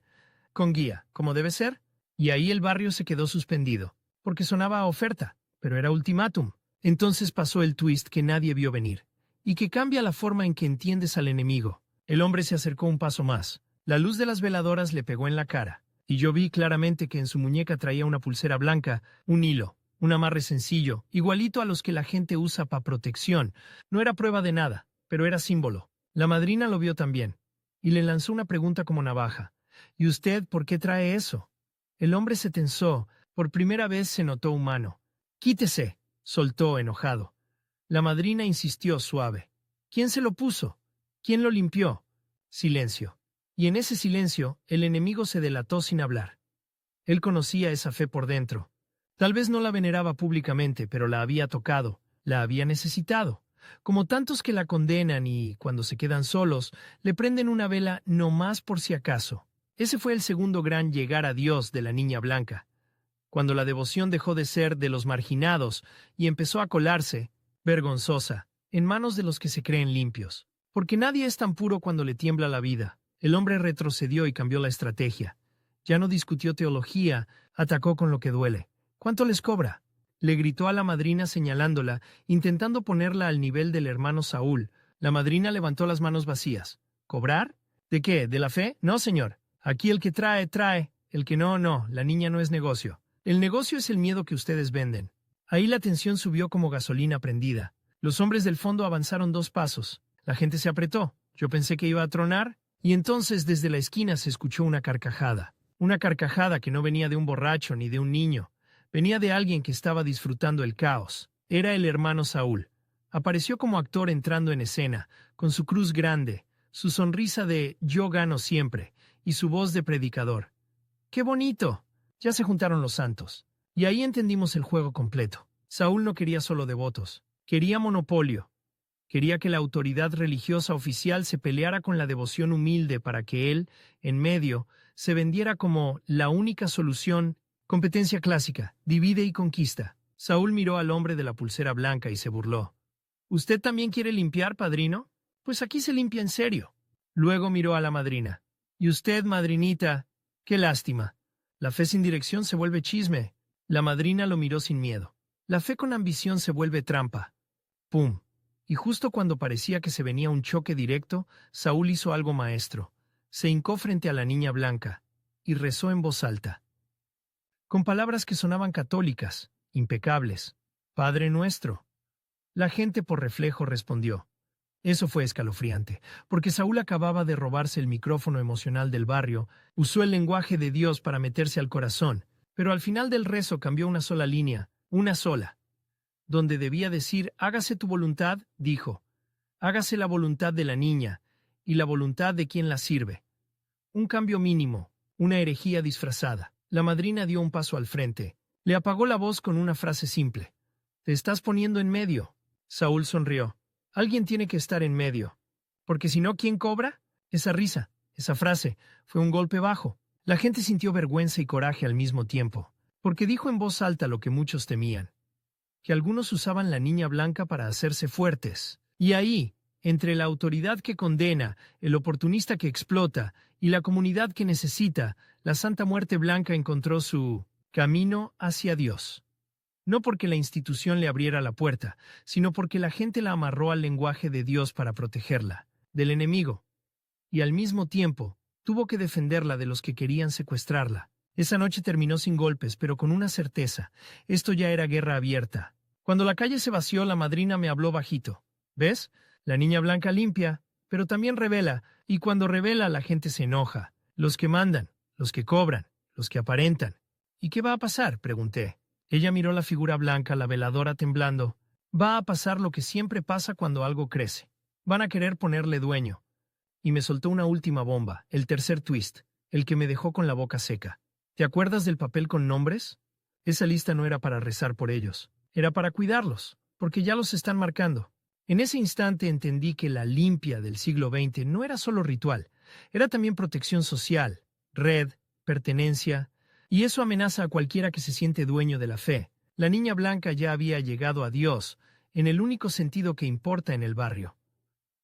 con guía, como debe ser. Y ahí el barrio se quedó suspendido, porque sonaba a oferta, pero era ultimátum. Entonces pasó el twist que nadie vio venir, y que cambia la forma en que entiendes al enemigo. El hombre se acercó un paso más. La luz de las veladoras le pegó en la cara, y yo vi claramente que en su muñeca traía una pulsera blanca, un hilo, un amarre sencillo, igualito a los que la gente usa para protección. No era prueba de nada, pero era símbolo. La madrina lo vio también, y le lanzó una pregunta como navaja. ¿Y usted por qué trae eso? El hombre se tensó. Por primera vez se notó humano. Quítese, soltó enojado. La madrina insistió suave. ¿Quién se lo puso? ¿Quién lo limpió? Silencio. Y en ese silencio, el enemigo se delató sin hablar. Él conocía esa fe por dentro. Tal vez no la veneraba públicamente, pero la había tocado, la había necesitado. Como tantos que la condenan y, cuando se quedan solos, le prenden una vela no más por si acaso. Ese fue el segundo gran llegar a Dios de la niña blanca. Cuando la devoción dejó de ser de los marginados y empezó a colarse, vergonzosa, en manos de los que se creen limpios. Porque nadie es tan puro cuando le tiembla la vida. El hombre retrocedió y cambió la estrategia. Ya no discutió teología, atacó con lo que duele. ¿Cuánto les cobra? Le gritó a la madrina señalándola, intentando ponerla al nivel del hermano Saúl. La madrina levantó las manos vacías. ¿Cobrar? ¿De qué? ¿De la fe? No, señor. Aquí el que trae, trae. El que no, no. La niña no es negocio. El negocio es el miedo que ustedes venden. Ahí la tensión subió como gasolina prendida. Los hombres del fondo avanzaron 2 pasos. La gente se apretó. Yo pensé que iba a tronar, y entonces desde la esquina se escuchó una carcajada. Una carcajada que no venía de un borracho ni de un niño. Venía de alguien que estaba disfrutando el caos. Era el hermano Saúl. Apareció como actor entrando en escena, con su cruz grande, su sonrisa de «yo gano siempre» y su voz de predicador. ¡Qué bonito! Ya se juntaron los santos. Y ahí entendimos el juego completo. Saúl no quería solo devotos. Quería monopolio. Quería que la autoridad religiosa oficial se peleara con la devoción humilde para que él, en medio, se vendiera como la única solución. Competencia clásica, divide y conquista. Saúl miró al hombre de la pulsera blanca y se burló. ¿Usted también quiere limpiar, padrino? Pues aquí se limpia en serio. Luego miró a la madrina. ¿Y usted, madrinita? Qué lástima. La fe sin dirección se vuelve chisme. La madrina lo miró sin miedo. La fe con ambición se vuelve trampa. ¡Pum! Y justo cuando parecía que se venía un choque directo, Saúl hizo algo maestro. Se hincó frente a la niña blanca y rezó en voz alta, con palabras que sonaban católicas, impecables. Padre nuestro. La gente por reflejo respondió. Eso fue escalofriante, porque Saúl acababa de robarse el micrófono emocional del barrio, usó el lenguaje de Dios para meterse al corazón, pero al final del rezo cambió una sola línea, una sola. Donde debía decir «hágase tu voluntad», dijo «hágase la voluntad de la niña y la voluntad de quien la sirve». Un cambio mínimo, una herejía disfrazada. La madrina dio un paso al frente. Le apagó la voz con una frase simple. «Te estás poniendo en medio». Saúl sonrió. Alguien tiene que estar en medio. Porque si no, ¿quién cobra? Esa risa, esa frase, fue un golpe bajo. La gente sintió vergüenza y coraje al mismo tiempo, porque dijo en voz alta lo que muchos temían. Que algunos usaban la niña blanca para hacerse fuertes. Y ahí, entre la autoridad que condena, el oportunista que explota y la comunidad que necesita, la Santa Muerte Blanca encontró su camino hacia Dios. No porque la institución le abriera la puerta, sino porque la gente la amarró al lenguaje de Dios para protegerla, del enemigo. Y al mismo tiempo, tuvo que defenderla de los que querían secuestrarla. Esa noche terminó sin golpes, pero con una certeza. Esto ya era guerra abierta. Cuando la calle se vació, la madrina me habló bajito. ¿Ves? La niña blanca limpia, pero también revela, y cuando revela la gente se enoja. Los que mandan, los que cobran, los que aparentan. ¿Y qué va a pasar?, pregunté. Ella miró la figura blanca, la veladora temblando. Va a pasar lo que siempre pasa cuando algo crece. Van a querer ponerle dueño. Y me soltó una última bomba, el tercer twist, el que me dejó con la boca seca. ¿Te acuerdas del papel con nombres? Esa lista no era para rezar por ellos. Era para cuidarlos, porque ya los están marcando. En ese instante entendí que la limpia del siglo XX no era solo ritual, era también protección social, red, pertenencia, y eso amenaza a cualquiera que se siente dueño de la fe. La niña blanca ya había llegado a Dios, en el único sentido que importa en el barrio.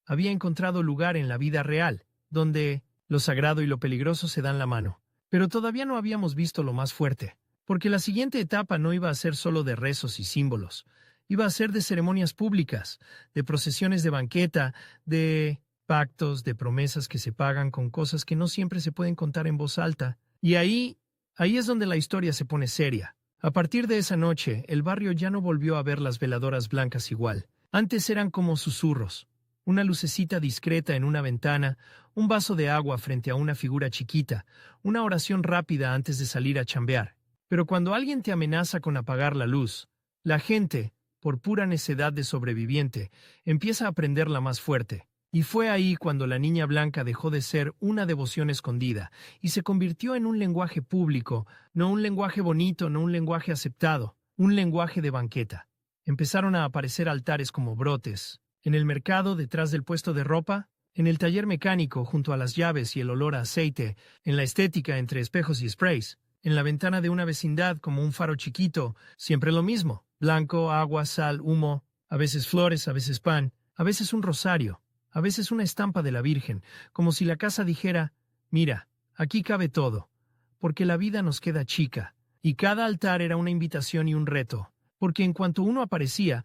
Había encontrado lugar en la vida real, donde lo sagrado y lo peligroso se dan la mano. Pero todavía no habíamos visto lo más fuerte, porque la siguiente etapa no iba a ser solo de rezos y símbolos, iba a ser de ceremonias públicas, de procesiones de banqueta, de pactos, de promesas que se pagan con cosas que no siempre se pueden contar en voz alta. Y ahí es donde la historia se pone seria. A partir de esa noche, el barrio ya no volvió a ver las veladoras blancas igual. Antes eran como susurros. Una lucecita discreta en una ventana, un vaso de agua frente a una figura chiquita, una oración rápida antes de salir a chambear. Pero cuando alguien te amenaza con apagar la luz, la gente, por pura necedad de sobreviviente, empieza a prenderla más fuerte. Y fue ahí cuando la niña blanca dejó de ser una devoción escondida y se convirtió en un lenguaje público, no un lenguaje bonito, no un lenguaje aceptado, un lenguaje de banqueta. Empezaron a aparecer altares como brotes. En el mercado, detrás del puesto de ropa, en el taller mecánico, junto a las llaves y el olor a aceite, en la estética entre espejos y sprays, en la ventana de una vecindad como un faro chiquito, siempre lo mismo, blanco, agua, sal, humo, a veces flores, a veces pan, a veces un rosario, a veces una estampa de la Virgen, como si la casa dijera, mira, aquí cabe todo, porque la vida nos queda chica, y cada altar era una invitación y un reto. Porque en cuanto uno aparecía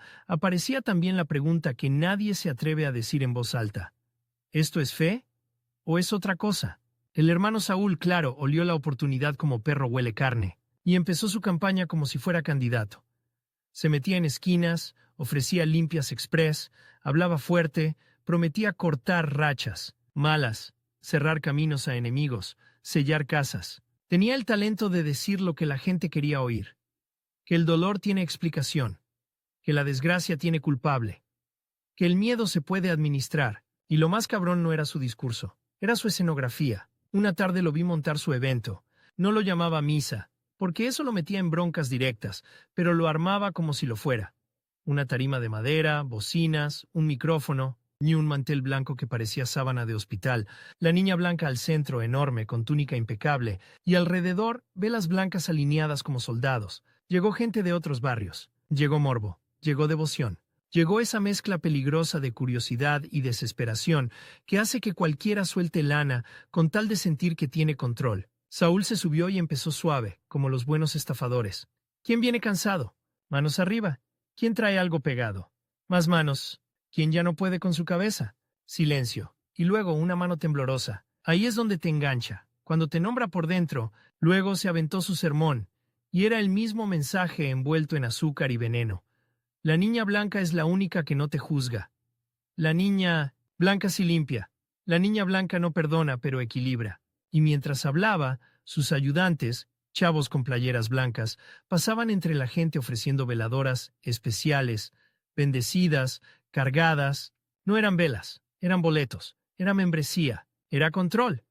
también la pregunta que nadie se atreve a decir en voz alta. ¿Esto es fe? ¿O es otra cosa? El hermano Saúl, claro, olió la oportunidad como perro huele carne, y empezó su campaña como si fuera candidato. Se metía en esquinas, ofrecía limpias express, hablaba fuerte, Prometía cortar rachas malas, cerrar caminos a enemigos, sellar casas. Tenía el talento de decir lo que la gente quería oír. Que el dolor tiene explicación, que la desgracia tiene culpable, que el miedo se puede administrar. Y lo más cabrón no era su discurso, era su escenografía. Una tarde lo vi montar su evento. No lo llamaba misa, porque eso lo metía en broncas directas, pero lo armaba como si lo fuera. Una tarima de madera, bocinas, un micrófono, y un mantel blanco que parecía sábana de hospital, la niña blanca al centro, enorme, con túnica impecable, y alrededor velas blancas alineadas como soldados. Llegó gente de otros barrios, llegó morbo, llegó devoción. Llegó esa mezcla peligrosa de curiosidad y desesperación que hace que cualquiera suelte lana con tal de sentir que tiene control. Saúl se subió y empezó suave, como los buenos estafadores. ¿Quién viene cansado? Manos arriba. ¿Quién trae algo pegado? Más manos. ¿Quién ya no puede con su cabeza? Silencio. Y luego una mano temblorosa. Ahí es donde te engancha. Cuando te nombra por dentro, luego se aventó su sermón. Y era el mismo mensaje envuelto en azúcar y veneno. La niña blanca es la única que no te juzga. La niña blanca sí limpia. La niña blanca no perdona, pero equilibra. Y mientras hablaba, sus ayudantes, chavos con playeras blancas, pasaban entre la gente ofreciendo veladoras especiales, bendecidas, cargadas. No eran velas, eran boletos, era membresía, era control.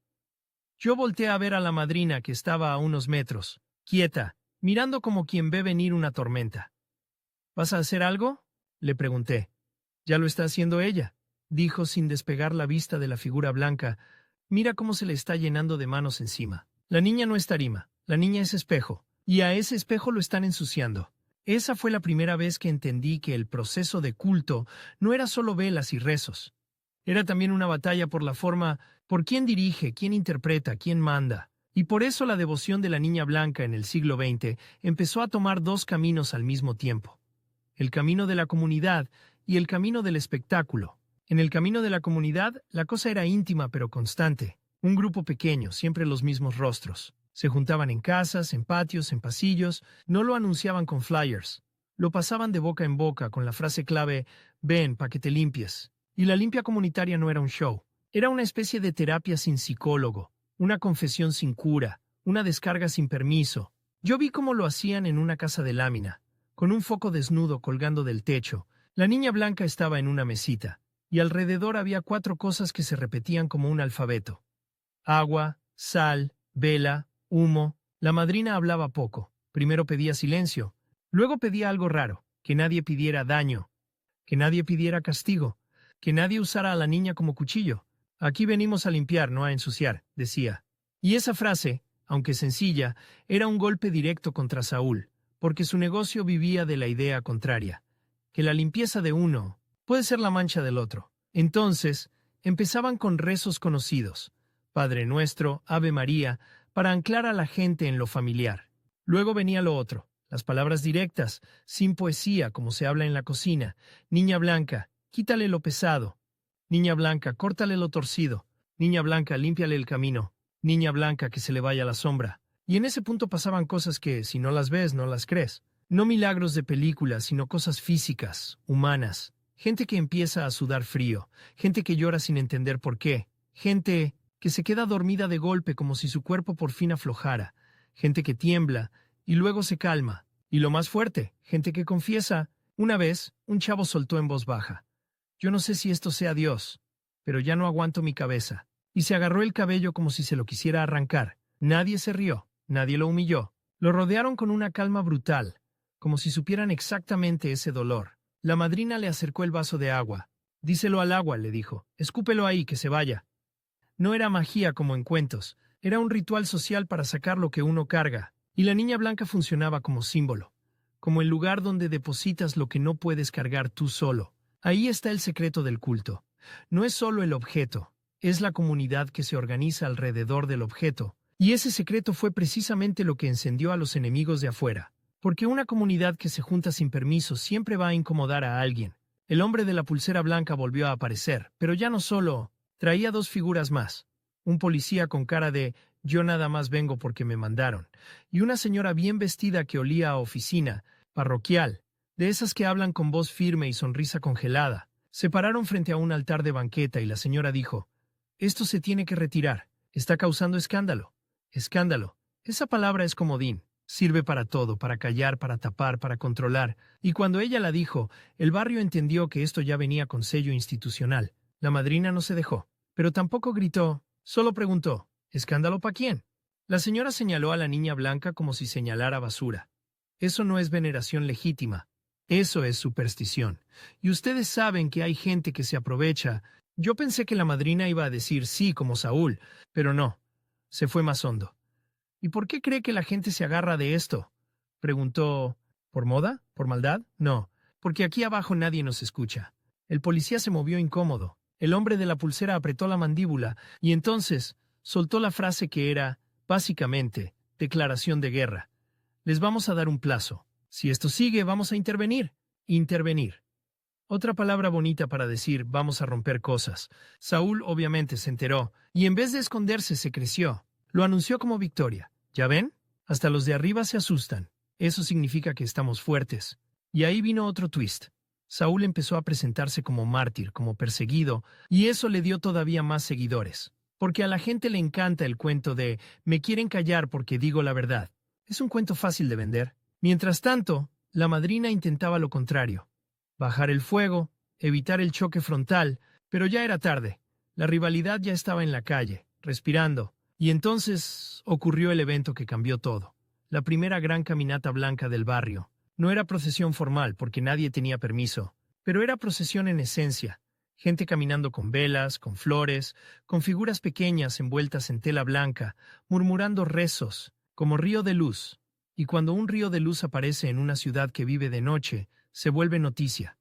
Yo volteé a ver a la madrina que estaba a unos metros, quieta, mirando como quien ve venir una tormenta. ¿Vas a hacer algo?, le pregunté. Ya lo está haciendo ella, dijo sin despegar la vista de la figura blanca. Mira cómo se le está llenando de manos encima. La niña no es tarima, la niña es espejo, y a ese espejo lo están ensuciando. Esa fue la primera vez que entendí que el proceso de culto no era solo velas y rezos. Era también una batalla por la forma, por quién dirige, quién interpreta, quién manda. Y por eso la devoción de la niña blanca en el siglo XX empezó a tomar dos caminos al mismo tiempo. El camino de la comunidad y el camino del espectáculo. En el camino de la comunidad, la cosa era íntima pero constante. Un grupo pequeño, siempre los mismos rostros. Se juntaban en casas, en patios, en pasillos. No lo anunciaban con flyers. Lo pasaban de boca en boca con la frase clave, ven, pa' que te limpies. Y la limpia comunitaria no era un show. Era una especie de terapia sin psicólogo, una confesión sin cura, una descarga sin permiso. Yo vi cómo lo hacían en una casa de lámina, con un foco desnudo colgando del techo. La niña blanca estaba en una mesita, y alrededor había 4 cosas que se repetían como un alfabeto. Agua, sal, vela, humo. La madrina hablaba poco. Primero pedía silencio. Luego pedía algo raro, que nadie pidiera daño, que nadie pidiera castigo, que nadie usara a la niña como cuchillo. Aquí venimos a limpiar, no a ensuciar, decía. Y esa frase, aunque sencilla, era un golpe directo contra Saúl, porque su negocio vivía de la idea contraria, que la limpieza de uno puede ser la mancha del otro. Entonces, empezaban con rezos conocidos, Padre Nuestro, Ave María, para anclar a la gente en lo familiar. Luego venía lo otro, las palabras directas, sin poesía, como se habla en la cocina. Niña blanca, quítale lo pesado. Niña blanca, córtale lo torcido. Niña blanca, límpiale el camino. Niña blanca, que se le vaya la sombra. Y en ese punto pasaban cosas que, si no las ves, no las crees. No milagros de películas, sino cosas físicas, humanas. Gente que empieza a sudar frío. Gente que llora sin entender por qué. Gente que se queda dormida de golpe como si su cuerpo por fin aflojara. Gente que tiembla y luego se calma. Y lo más fuerte, gente que confiesa. Una vez, un chavo soltó en voz baja: yo no sé si esto sea Dios, pero ya no aguanto mi cabeza. Y se agarró el cabello como si se lo quisiera arrancar. Nadie se rió, nadie lo humilló. Lo rodearon con una calma brutal, como si supieran exactamente ese dolor. La madrina le acercó el vaso de agua. Díselo al agua, le dijo. Escúpelo ahí, que se vaya. No era magia como en cuentos, era un ritual social para sacar lo que uno carga. Y la niña blanca funcionaba como símbolo, como el lugar donde depositas lo que no puedes cargar tú solo. Ahí está el secreto del culto. No es solo el objeto, es la comunidad que se organiza alrededor del objeto. Y ese secreto fue precisamente lo que encendió a los enemigos de afuera. Porque una comunidad que se junta sin permiso siempre va a incomodar a alguien. El hombre de la pulsera blanca volvió a aparecer, pero ya no solo. Traía 2 figuras más. Un policía con cara de «yo nada más vengo porque me mandaron», y una señora bien vestida que olía a oficina, parroquial, de esas que hablan con voz firme y sonrisa congelada. Se pararon frente a un altar de banqueta y la señora dijo: «Esto se tiene que retirar. Está causando escándalo». Escándalo. Esa palabra es comodín. Sirve para todo, para callar, para tapar, para controlar. Y cuando ella la dijo, el barrio entendió que esto ya venía con sello institucional. La madrina no se dejó, pero tampoco gritó, solo preguntó: ¿escándalo para quién? La señora señaló a la niña blanca como si señalara basura. Eso no es veneración legítima. Eso es superstición. Y ustedes saben que hay gente que se aprovecha. Yo pensé que la madrina iba a decir sí, como Saúl, pero no. Se fue más hondo. ¿Y por qué cree que la gente se agarra de esto?, preguntó. ¿Por moda? ¿Por maldad? No, porque aquí abajo nadie nos escucha. El policía se movió incómodo. El hombre de la pulsera apretó la mandíbula y entonces soltó la frase que era, básicamente, declaración de guerra. Les vamos a dar un plazo. Si esto sigue, vamos a intervenir. Intervenir. Otra palabra bonita para decir vamos a romper cosas. Saúl obviamente se enteró, y en vez de esconderse se creció. Lo anunció como victoria. ¿Ya ven? Hasta los de arriba se asustan. Eso significa que estamos fuertes. Y ahí vino otro twist. Saúl empezó a presentarse como mártir, como perseguido, y eso le dio todavía más seguidores. Porque a la gente le encanta el cuento de «me quieren callar porque digo la verdad». Es un cuento fácil de vender. Mientras tanto, la madrina intentaba lo contrario. Bajar el fuego, evitar el choque frontal, pero ya era tarde. La rivalidad ya estaba en la calle, respirando. Y entonces ocurrió el evento que cambió todo. La primera gran caminata blanca del barrio. No era procesión formal porque nadie tenía permiso, pero era procesión en esencia. Gente caminando con velas, con flores, con figuras pequeñas envueltas en tela blanca, murmurando rezos, como río de luz. Y cuando un río de luz aparece en una ciudad que vive de noche, se vuelve noticia.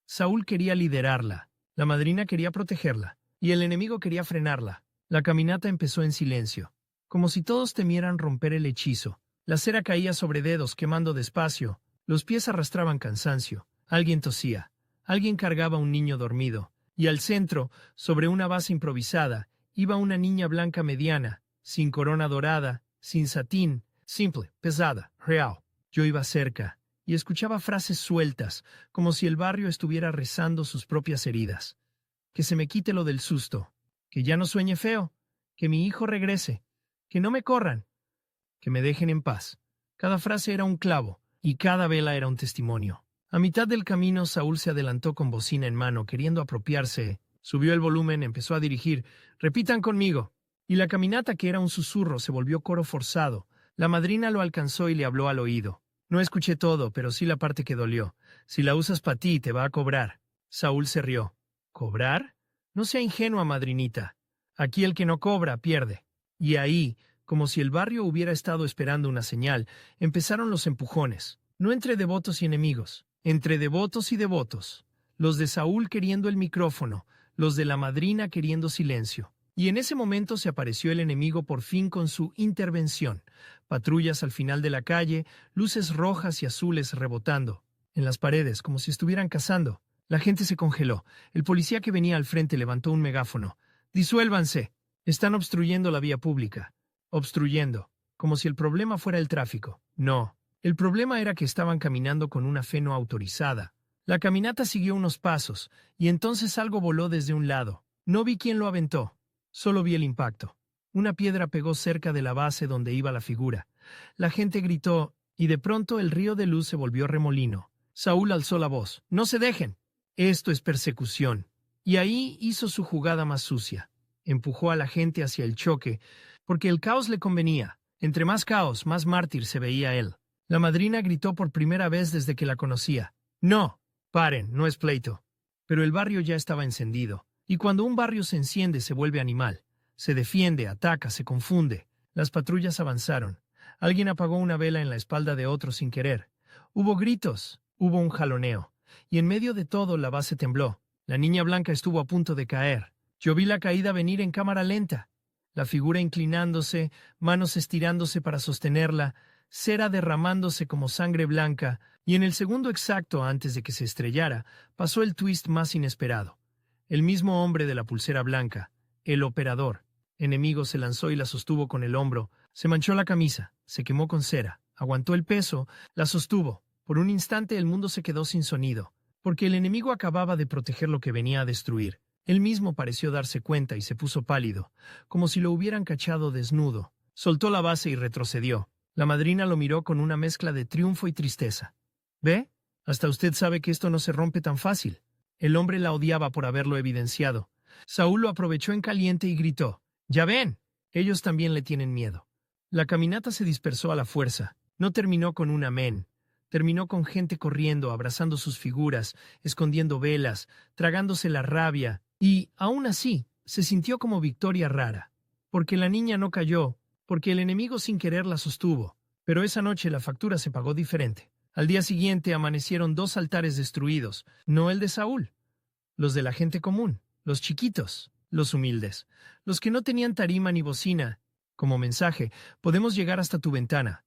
Saúl quería liderarla, la madrina quería protegerla, y el enemigo quería frenarla. La caminata empezó en silencio, como si todos temieran romper el hechizo. La cera caía sobre dedos quemando despacio, los pies arrastraban cansancio, alguien tosía, alguien cargaba a un niño dormido, y al centro, sobre una base improvisada, iba una niña blanca mediana, sin corona dorada, sin satín, simple, pesada, real. Yo iba cerca, y escuchaba frases sueltas, como si el barrio estuviera rezando sus propias heridas. Que se me quite lo del susto, que ya no sueñe feo, que mi hijo regrese, que no me corran, que me dejen en paz. Cada frase era un clavo, y cada vela era un testimonio. A mitad del camino, Saúl se adelantó con bocina en mano, queriendo apropiarse. Subió el volumen, empezó a dirigir. «Repitan conmigo». Y la caminata, que era un susurro, se volvió coro forzado. La madrina lo alcanzó y le habló al oído. No escuché todo, pero sí la parte que dolió. «Si la usas para ti, te va a cobrar». Saúl se rió. «¿Cobrar? No sea ingenua, madrinita. Aquí el que no cobra, pierde». Y ahí, como si el barrio hubiera estado esperando una señal, empezaron los empujones. No entre devotos y enemigos, entre devotos y devotos. Los de Saúl queriendo el micrófono, los de la madrina queriendo silencio. Y en ese momento se apareció el enemigo por fin con su intervención. Patrullas al final de la calle, luces rojas y azules rebotando en las paredes, como si estuvieran cazando. La gente se congeló. El policía que venía al frente levantó un megáfono. «Disuélvanse. Están obstruyendo la vía pública». Obstruyendo, como si el problema fuera el tráfico. No, el problema era que estaban caminando con una fe no autorizada. La caminata siguió unos pasos, y entonces algo voló desde un lado. No vi quién lo aventó, solo vi el impacto. Una piedra pegó cerca de la base donde iba la figura. La gente gritó, y de pronto el río de luz se volvió remolino. Saúl alzó la voz. «¡No se dejen! Esto es persecución». Y ahí hizo su jugada más sucia. Empujó a la gente hacia el choque, porque el caos le convenía. Entre más caos, más mártir se veía él. La madrina gritó por primera vez desde que la conocía. «¡No! Paren, no es pleito». Pero el barrio ya estaba encendido. Y cuando un barrio se enciende, se vuelve animal. Se defiende, ataca, se confunde. Las patrullas avanzaron. Alguien apagó una vela en la espalda de otro sin querer. Hubo gritos, hubo un jaloneo. Y en medio de todo, la base tembló. La niña blanca estuvo a punto de caer. Yo vi la caída venir en cámara lenta. La figura inclinándose, manos estirándose para sostenerla, cera derramándose como sangre blanca, y en el segundo exacto antes de que se estrellara, pasó el twist más inesperado. El mismo hombre de la pulsera blanca, el operador, enemigo, se lanzó y la sostuvo con el hombro, se manchó la camisa, se quemó con cera, aguantó el peso, la sostuvo. Por un instante el mundo se quedó sin sonido. porque el enemigo acababa de proteger lo que venía a destruir. Él mismo pareció darse cuenta y se puso pálido, como si lo hubieran cachado desnudo. Soltó la base y retrocedió. La madrina lo miró con una mezcla de triunfo y tristeza. ¿Ve? Hasta usted sabe que esto no se rompe tan fácil. El hombre la odiaba por haberlo evidenciado. Saúl lo aprovechó en caliente y gritó: «¡Ya ven! Ellos también le tienen miedo». La caminata se dispersó a la fuerza. No terminó con un amén. Terminó con gente corriendo, abrazando sus figuras, escondiendo velas, tragándose la rabia, y, aún así, se sintió como victoria rara. Porque la niña no cayó, porque el enemigo sin querer la sostuvo. Pero esa noche la factura se pagó diferente. Al día siguiente amanecieron 2 altares destruidos, no el de Saúl, los de la gente común, los chiquitos, los humildes, los que no tenían tarima ni bocina. Como mensaje: «Podemos llegar hasta tu ventana».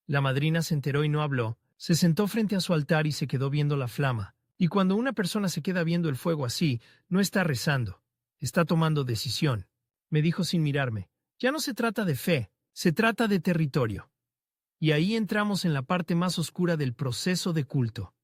La madrina se enteró y no habló. Se sentó frente a su altar y se quedó viendo la flama. Y cuando una persona se queda viendo el fuego así, no está rezando, está tomando decisión. Me dijo sin mirarme: «Ya no se trata de fe, se trata de territorio». Y ahí entramos en la parte más oscura del proceso de culto.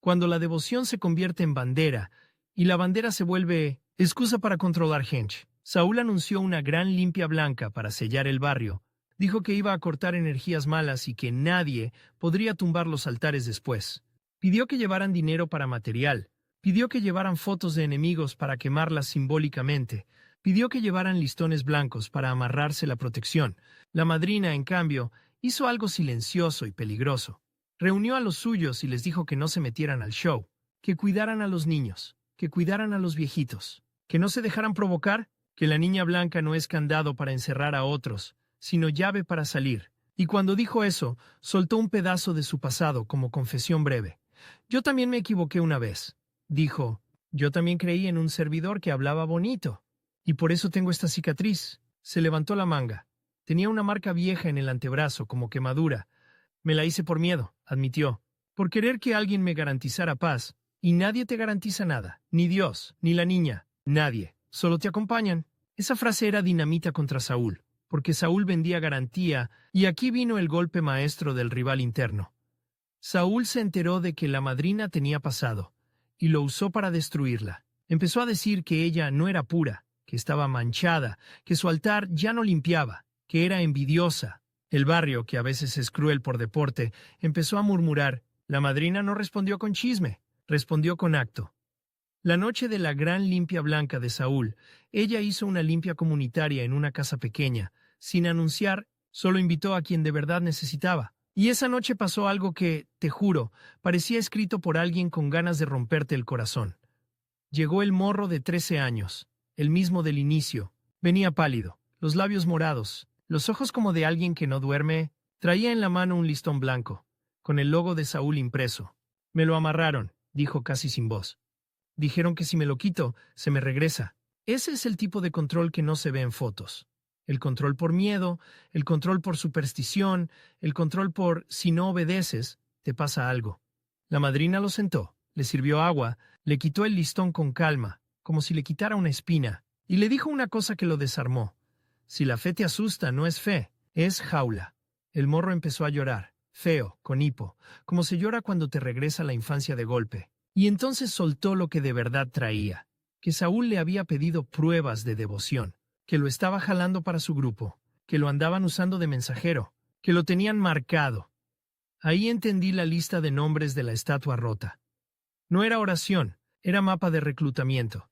Cuando la devoción se convierte en bandera, y la bandera se vuelve excusa para controlar gente. Saúl anunció una gran limpia blanca para sellar el barrio. Dijo que iba a cortar energías malas y que nadie podría tumbar los altares después. Pidió que llevaran dinero para material. Pidió que llevaran fotos de enemigos para quemarlas simbólicamente. Pidió que llevaran listones blancos para amarrarse la protección. La madrina, en cambio, hizo algo silencioso y peligroso. Reunió a los suyos y les dijo que no se metieran al show, que cuidaran a los niños, que cuidaran a los viejitos, que no se dejaran provocar, que la niña blanca no es candado para encerrar a otros, sino llave para salir. Y cuando dijo eso, soltó un pedazo de su pasado como confesión breve. «Yo también me equivoqué una vez», dijo. «Yo también creí en un servidor que hablaba bonito. Y por eso tengo esta cicatriz». Se levantó la manga. Tenía una marca vieja en el antebrazo, como quemadura. «Me la hice por miedo», admitió. «Por querer que alguien me garantizara paz. Y nadie te garantiza nada. Ni Dios, ni la niña. Nadie. Solo te acompañan». Esa frase era dinamita contra Saúl, porque Saúl vendía garantía, y aquí vino el golpe maestro del rival interno. Saúl se enteró de que la madrina tenía pasado, y lo usó para destruirla. Empezó a decir que ella no era pura, que estaba manchada, que su altar ya no limpiaba, que era envidiosa. El barrio, que a veces es cruel por deporte, empezó a murmurar. La madrina no respondió con chisme, respondió con acto. La noche de la gran limpia blanca de Saúl, ella hizo una limpia comunitaria en una casa pequeña. Sin anunciar, solo invitó a quien de verdad necesitaba. Y esa noche pasó algo que, te juro, parecía escrito por alguien con ganas de romperte el corazón. Llegó el morro de 13 años, el mismo del inicio. Venía pálido, los labios morados, los ojos como de alguien que no duerme. Traía en la mano un listón blanco, con el logo de Saúl impreso. «Me lo amarraron», dijo casi sin voz. «Dijeron que si me lo quito, se me regresa». Ese es el tipo de control que no se ve en fotos. El control por miedo, el control por superstición, el control por si no obedeces, te pasa algo. La madrina lo sentó, le sirvió agua, le quitó el listón con calma, como si le quitara una espina, y le dijo una cosa que lo desarmó. «Si la fe te asusta, no es fe, es jaula». El morro empezó a llorar, feo, con hipo, como se llora cuando te regresa la infancia de golpe. Y entonces soltó lo que de verdad traía, que Saúl le había pedido pruebas de devoción, que lo estaba jalando para su grupo, que lo andaban usando de mensajero, que lo tenían marcado. Ahí entendí la lista de nombres de la estatua rota. No era oración, era mapa de reclutamiento.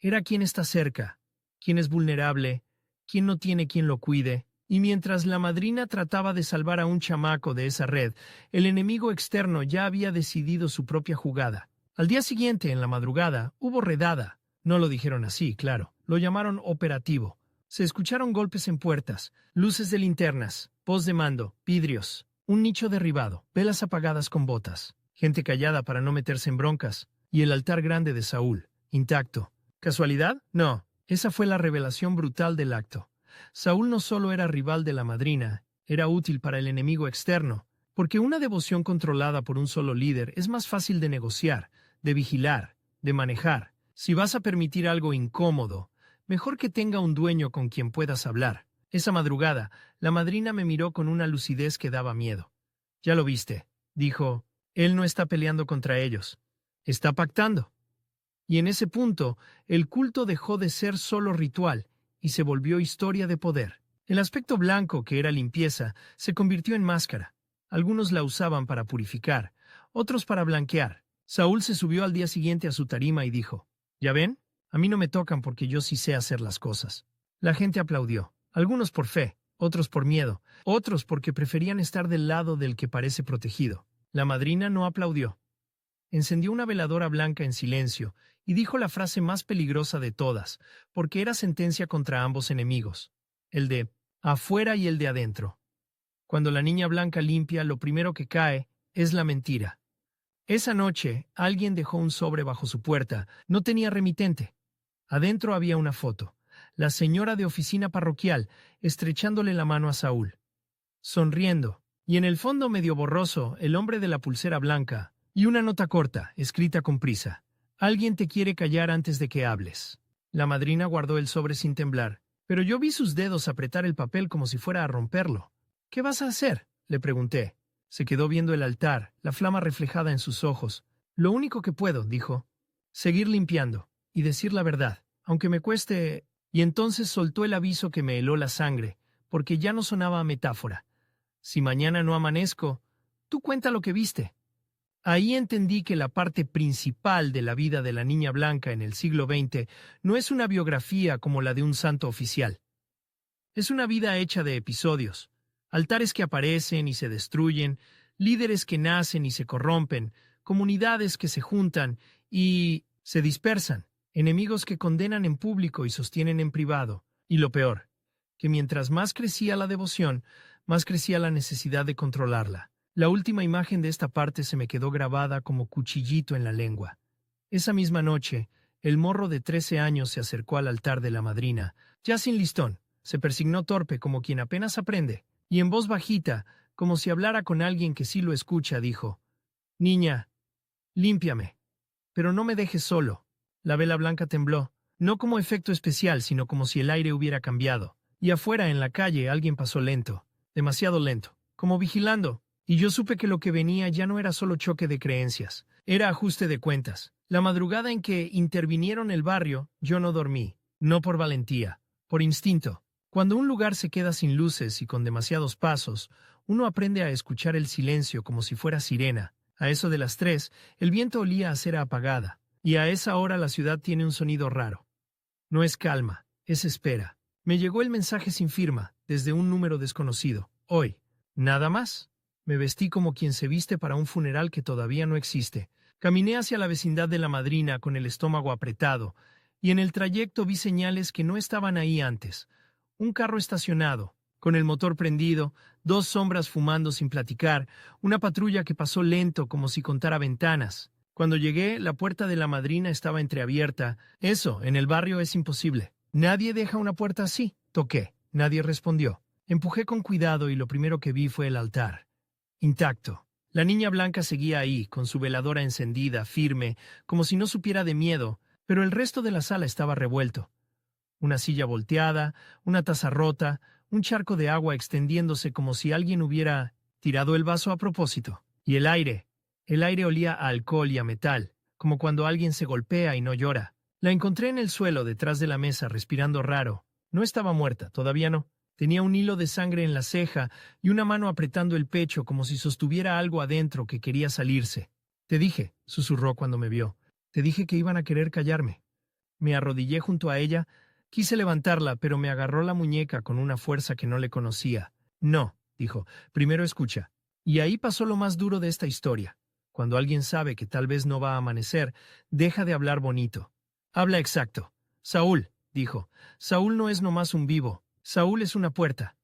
Era quién está cerca, quién es vulnerable, quién no tiene quien lo cuide. Y mientras la madrina trataba de salvar a un chamaco de esa red, el enemigo externo ya había decidido su propia jugada. Al día siguiente, en la madrugada, hubo redada. No lo dijeron así, claro. Lo llamaron operativo. Se escucharon golpes en puertas, luces de linternas, voz de mando, vidrios, un nicho derribado, velas apagadas con botas, gente callada para no meterse en broncas, y el altar grande de Saúl, intacto. ¿Casualidad? No. Esa fue la revelación brutal del acto. Saúl no solo era rival de la madrina, era útil para el enemigo externo, porque una devoción controlada por un solo líder es más fácil de negociar, de vigilar, de manejar. Si vas a permitir algo incómodo, mejor que tenga un dueño con quien puedas hablar. Esa madrugada, la madrina me miró con una lucidez que daba miedo. «Ya lo viste», dijo. «Él no está peleando contra ellos. Está pactando. Y en ese punto, el culto dejó de ser solo ritual y se volvió historia de poder. El aspecto blanco, que era limpieza, se convirtió en máscara. Algunos la usaban para purificar, otros para blanquear. Saúl se subió al día siguiente a su tarima y dijo: ¿Ya ven? A mí no me tocan porque yo sí sé hacer las cosas. La gente aplaudió, algunos por fe, otros por miedo, otros porque preferían estar del lado del que parece protegido. La madrina no aplaudió. Encendió una veladora blanca en silencio y dijo la frase más peligrosa de todas, porque era sentencia contra ambos enemigos, el de afuera y el de adentro. Cuando la niña blanca limpia, lo primero que cae es la mentira. Esa noche, alguien dejó un sobre bajo su puerta. No tenía remitente. Adentro había una foto. La señora de oficina parroquial, estrechándole la mano a Saúl. Sonriendo. Y en el fondo medio borroso, el hombre de la pulsera blanca. Y una nota corta, escrita con prisa. Alguien te quiere callar antes de que hables. La madrina guardó el sobre sin temblar. Pero yo vi sus dedos apretar el papel como si fuera a romperlo. ¿Qué vas a hacer?, le pregunté. Se quedó viendo el altar, la flama reflejada en sus ojos. Lo único que puedo, dijo. Seguir limpiando. Y decir la verdad, aunque me cueste. Y entonces soltó el aviso que me heló la sangre, porque ya no sonaba a metáfora. Si mañana no amanezco, tú cuenta lo que viste. Ahí entendí que la parte principal de la vida de la niña blanca en el siglo XX no es una biografía como la de un santo oficial. Es una vida hecha de episodios, altares que aparecen y se destruyen, líderes que nacen y se corrompen, comunidades que se juntan y se dispersan, enemigos que condenan en público y sostienen en privado. Y lo peor, que mientras más crecía la devoción, más crecía la necesidad de controlarla. La última imagen de esta parte se me quedó grabada como cuchillito en la lengua. Esa misma noche, el morro de 13 años se acercó al altar de la madrina, ya sin listón. Se persignó torpe como quien apenas aprende, y en voz bajita, como si hablara con alguien que sí lo escucha, dijo: «Niña, límpiame, pero no me dejes solo». La vela blanca tembló, no como efecto especial, sino como si el aire hubiera cambiado. Y afuera, en la calle, alguien pasó lento, demasiado lento, como vigilando. Y yo supe que lo que venía ya no era solo choque de creencias, era ajuste de cuentas. La madrugada en que intervinieron el barrio, yo no dormí, no por valentía, por instinto. Cuando un lugar se queda sin luces y con demasiados pasos, uno aprende a escuchar el silencio como si fuera sirena. A eso de las 3, el viento olía a cera apagada, y a esa hora la ciudad tiene un sonido raro. No es calma, es espera. Me llegó el mensaje sin firma, desde un número desconocido. Hoy. Nada más. Me vestí como quien se viste para un funeral que todavía no existe. Caminé hacia la vecindad de la madrina con el estómago apretado, y en el trayecto vi señales que no estaban ahí antes. Un carro estacionado, con el motor prendido, 2 sombras fumando sin platicar, una patrulla que pasó lento como si contara ventanas. Cuando llegué, la puerta de la madrina estaba entreabierta. Eso, en el barrio es imposible. Nadie deja una puerta así. Toqué. Nadie respondió. Empujé con cuidado y lo primero que vi fue el altar. Intacto. La niña blanca seguía ahí, con su veladora encendida, firme, como si no supiera de miedo, pero el resto de la sala estaba revuelto. Una silla volteada, una taza rota, un charco de agua extendiéndose como si alguien hubiera tirado el vaso a propósito. Y el aire olía a alcohol y a metal, como cuando alguien se golpea y no llora. La encontré en el suelo detrás de la mesa, respirando raro. No estaba muerta, todavía no. Tenía un hilo de sangre en la ceja y una mano apretando el pecho como si sostuviera algo adentro que quería salirse. «Te dije», susurró cuando me vio. «Te dije que iban a querer callarme». Me arrodillé junto a ella. Quise levantarla, pero me agarró la muñeca con una fuerza que no le conocía. «No», dijo, «primero escucha». Y ahí pasó lo más duro de esta historia. Cuando alguien sabe que tal vez no va a amanecer, deja de hablar bonito. Habla exacto. «Saúl», dijo, «Saúl no es nomás un vivo. Saúl es una puerta.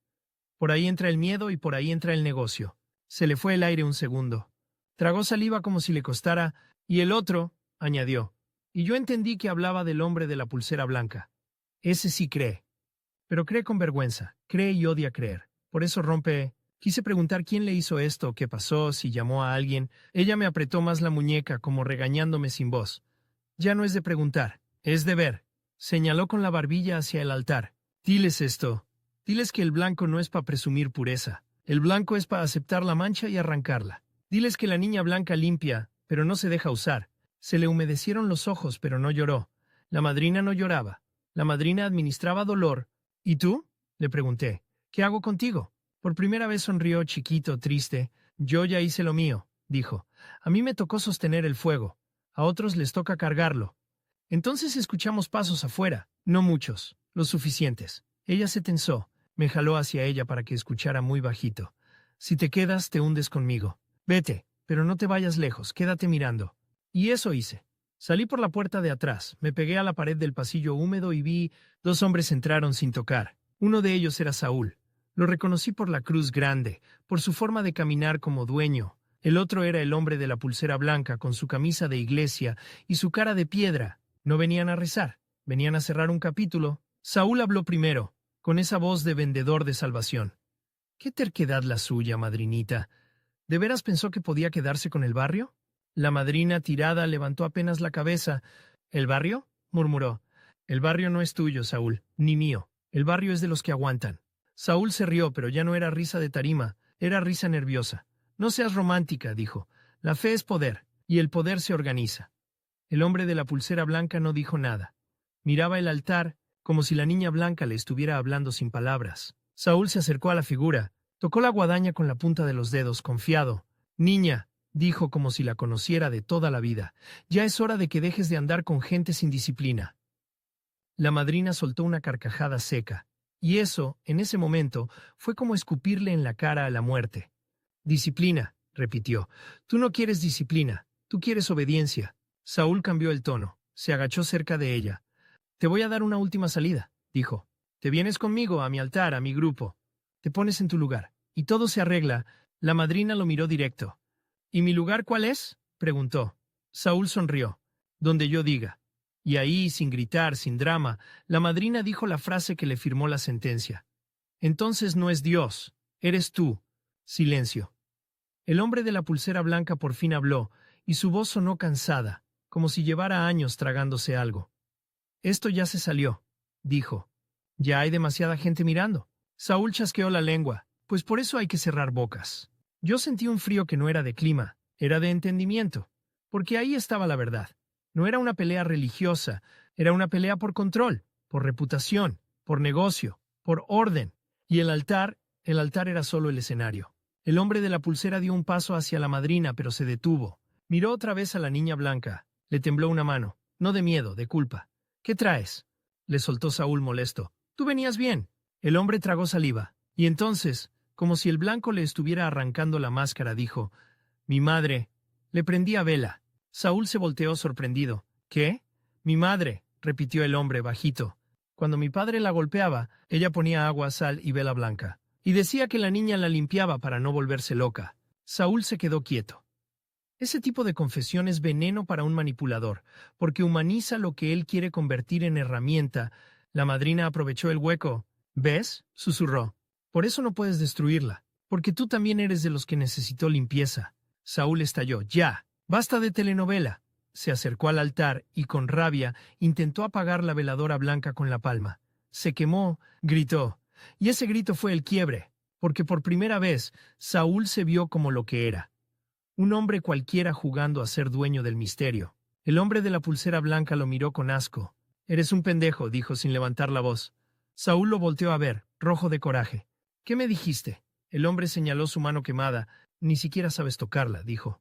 Por ahí entra el miedo y por ahí entra el negocio». Se le fue el aire un segundo. Tragó saliva como si le costara, y el otro, añadió, y yo entendí que hablaba del hombre de la pulsera blanca. Ese sí cree. Pero cree con vergüenza, cree y odia creer. Por eso rompe. Quise preguntar quién le hizo esto, qué pasó, si llamó a alguien. Ella me apretó más la muñeca, como regañándome sin voz. Ya no es de preguntar, es de ver. Señaló con la barbilla hacia el altar. Diles esto. Diles que el blanco no es para presumir pureza. El blanco es para aceptar la mancha y arrancarla. Diles que la niña blanca limpia, pero no se deja usar. Se le humedecieron los ojos, pero no lloró. La madrina no lloraba. La madrina administraba dolor. ¿Y tú? Le pregunté. ¿Qué hago contigo? Por primera vez sonrió, chiquito, triste. Yo ya hice lo mío, dijo. A mí me tocó sostener el fuego. A otros les toca cargarlo. Entonces escuchamos pasos afuera. No muchos, los suficientes. Ella se tensó. Me jaló hacia ella para que escuchara muy bajito. Si te quedas, te hundes conmigo. Vete, pero no te vayas lejos, quédate mirando. Y eso hice. Salí por la puerta de atrás, me pegué a la pared del pasillo húmedo y vi 2 hombres entraron sin tocar. Uno de ellos era Saúl. Lo reconocí por la cruz grande, por su forma de caminar como dueño. El otro era el hombre de la pulsera blanca con su camisa de iglesia y su cara de piedra. No venían a rezar, venían a cerrar un capítulo. Saúl habló primero, con esa voz de vendedor de salvación. «Qué terquedad la suya, madrinita. ¿De veras pensó que podía quedarse con el barrio?» La madrina, tirada, levantó apenas la cabeza. «¿El barrio?», murmuró. «El barrio no es tuyo, Saúl, ni mío. El barrio es de los que aguantan». Saúl se rió, pero ya no era risa de tarima, era risa nerviosa. «No seas romántica», dijo. «La fe es poder, y el poder se organiza». El hombre de la pulsera blanca no dijo nada. Miraba el altar, como si la niña blanca le estuviera hablando sin palabras. Saúl se acercó a la figura, tocó la guadaña con la punta de los dedos, confiado. «Niña», dijo como si la conociera de toda la vida, «ya es hora de que dejes de andar con gente sin disciplina». La madrina soltó una carcajada seca, y eso, en ese momento, fue como escupirle en la cara a la muerte. «Disciplina», repitió. «Tú no quieres disciplina, tú quieres obediencia». Saúl cambió el tono, se agachó cerca de ella. «Te voy a dar una última salida», dijo. «Te vienes conmigo a mi altar, a mi grupo. Te pones en tu lugar, y todo se arregla». La madrina lo miró directo. «¿Y mi lugar cuál es?», preguntó. Saúl sonrió. «Donde yo diga». Y ahí, sin gritar, sin drama, la madrina dijo la frase que le firmó la sentencia. «Entonces no es Dios, eres tú». Silencio. El hombre de la pulsera blanca por fin habló, y su voz sonó cansada, como si llevara años tragándose algo. «Esto ya se salió», dijo. «Ya hay demasiada gente mirando». Saúl chasqueó la lengua, pues por eso hay que cerrar bocas. Yo sentí un frío que no era de clima, era de entendimiento, porque ahí estaba la verdad. No era una pelea religiosa, era una pelea por control, por reputación, por negocio, por orden. Y el altar era solo el escenario. El hombre de la pulsera dio un paso hacia la madrina, pero se detuvo. Miró otra vez a la niña blanca. Le tembló una mano, no de miedo, de culpa. «¿Qué traes?», le soltó Saúl molesto. «Tú venías bien». El hombre tragó saliva, y entonces, como si el blanco le estuviera arrancando la máscara, dijo: «Mi madre». Le prendía vela. Saúl se volteó sorprendido. «¿Qué?». «Mi madre», repitió el hombre bajito. «Cuando mi padre la golpeaba, ella ponía agua, sal y vela blanca. Y decía que la niña la limpiaba para no volverse loca». Saúl se quedó quieto. Ese tipo de confesión es veneno para un manipulador, porque humaniza lo que él quiere convertir en herramienta. La madrina aprovechó el hueco. «¿Ves?», susurró. «Por eso no puedes destruirla, porque tú también eres de los que necesitó limpieza». Saúl estalló. «¡Ya! Basta de telenovela». Se acercó al altar y, con rabia, intentó apagar la veladora blanca con la palma. «Se quemó», gritó. Y ese grito fue el quiebre, porque por primera vez Saúl se vio como lo que era. Un hombre cualquiera jugando a ser dueño del misterio. El hombre de la pulsera blanca lo miró con asco. «Eres un pendejo», dijo sin levantar la voz. Saúl lo volteó a ver, rojo de coraje. «¿Qué me dijiste?». El hombre señaló su mano quemada. «Ni siquiera sabes tocarla», dijo.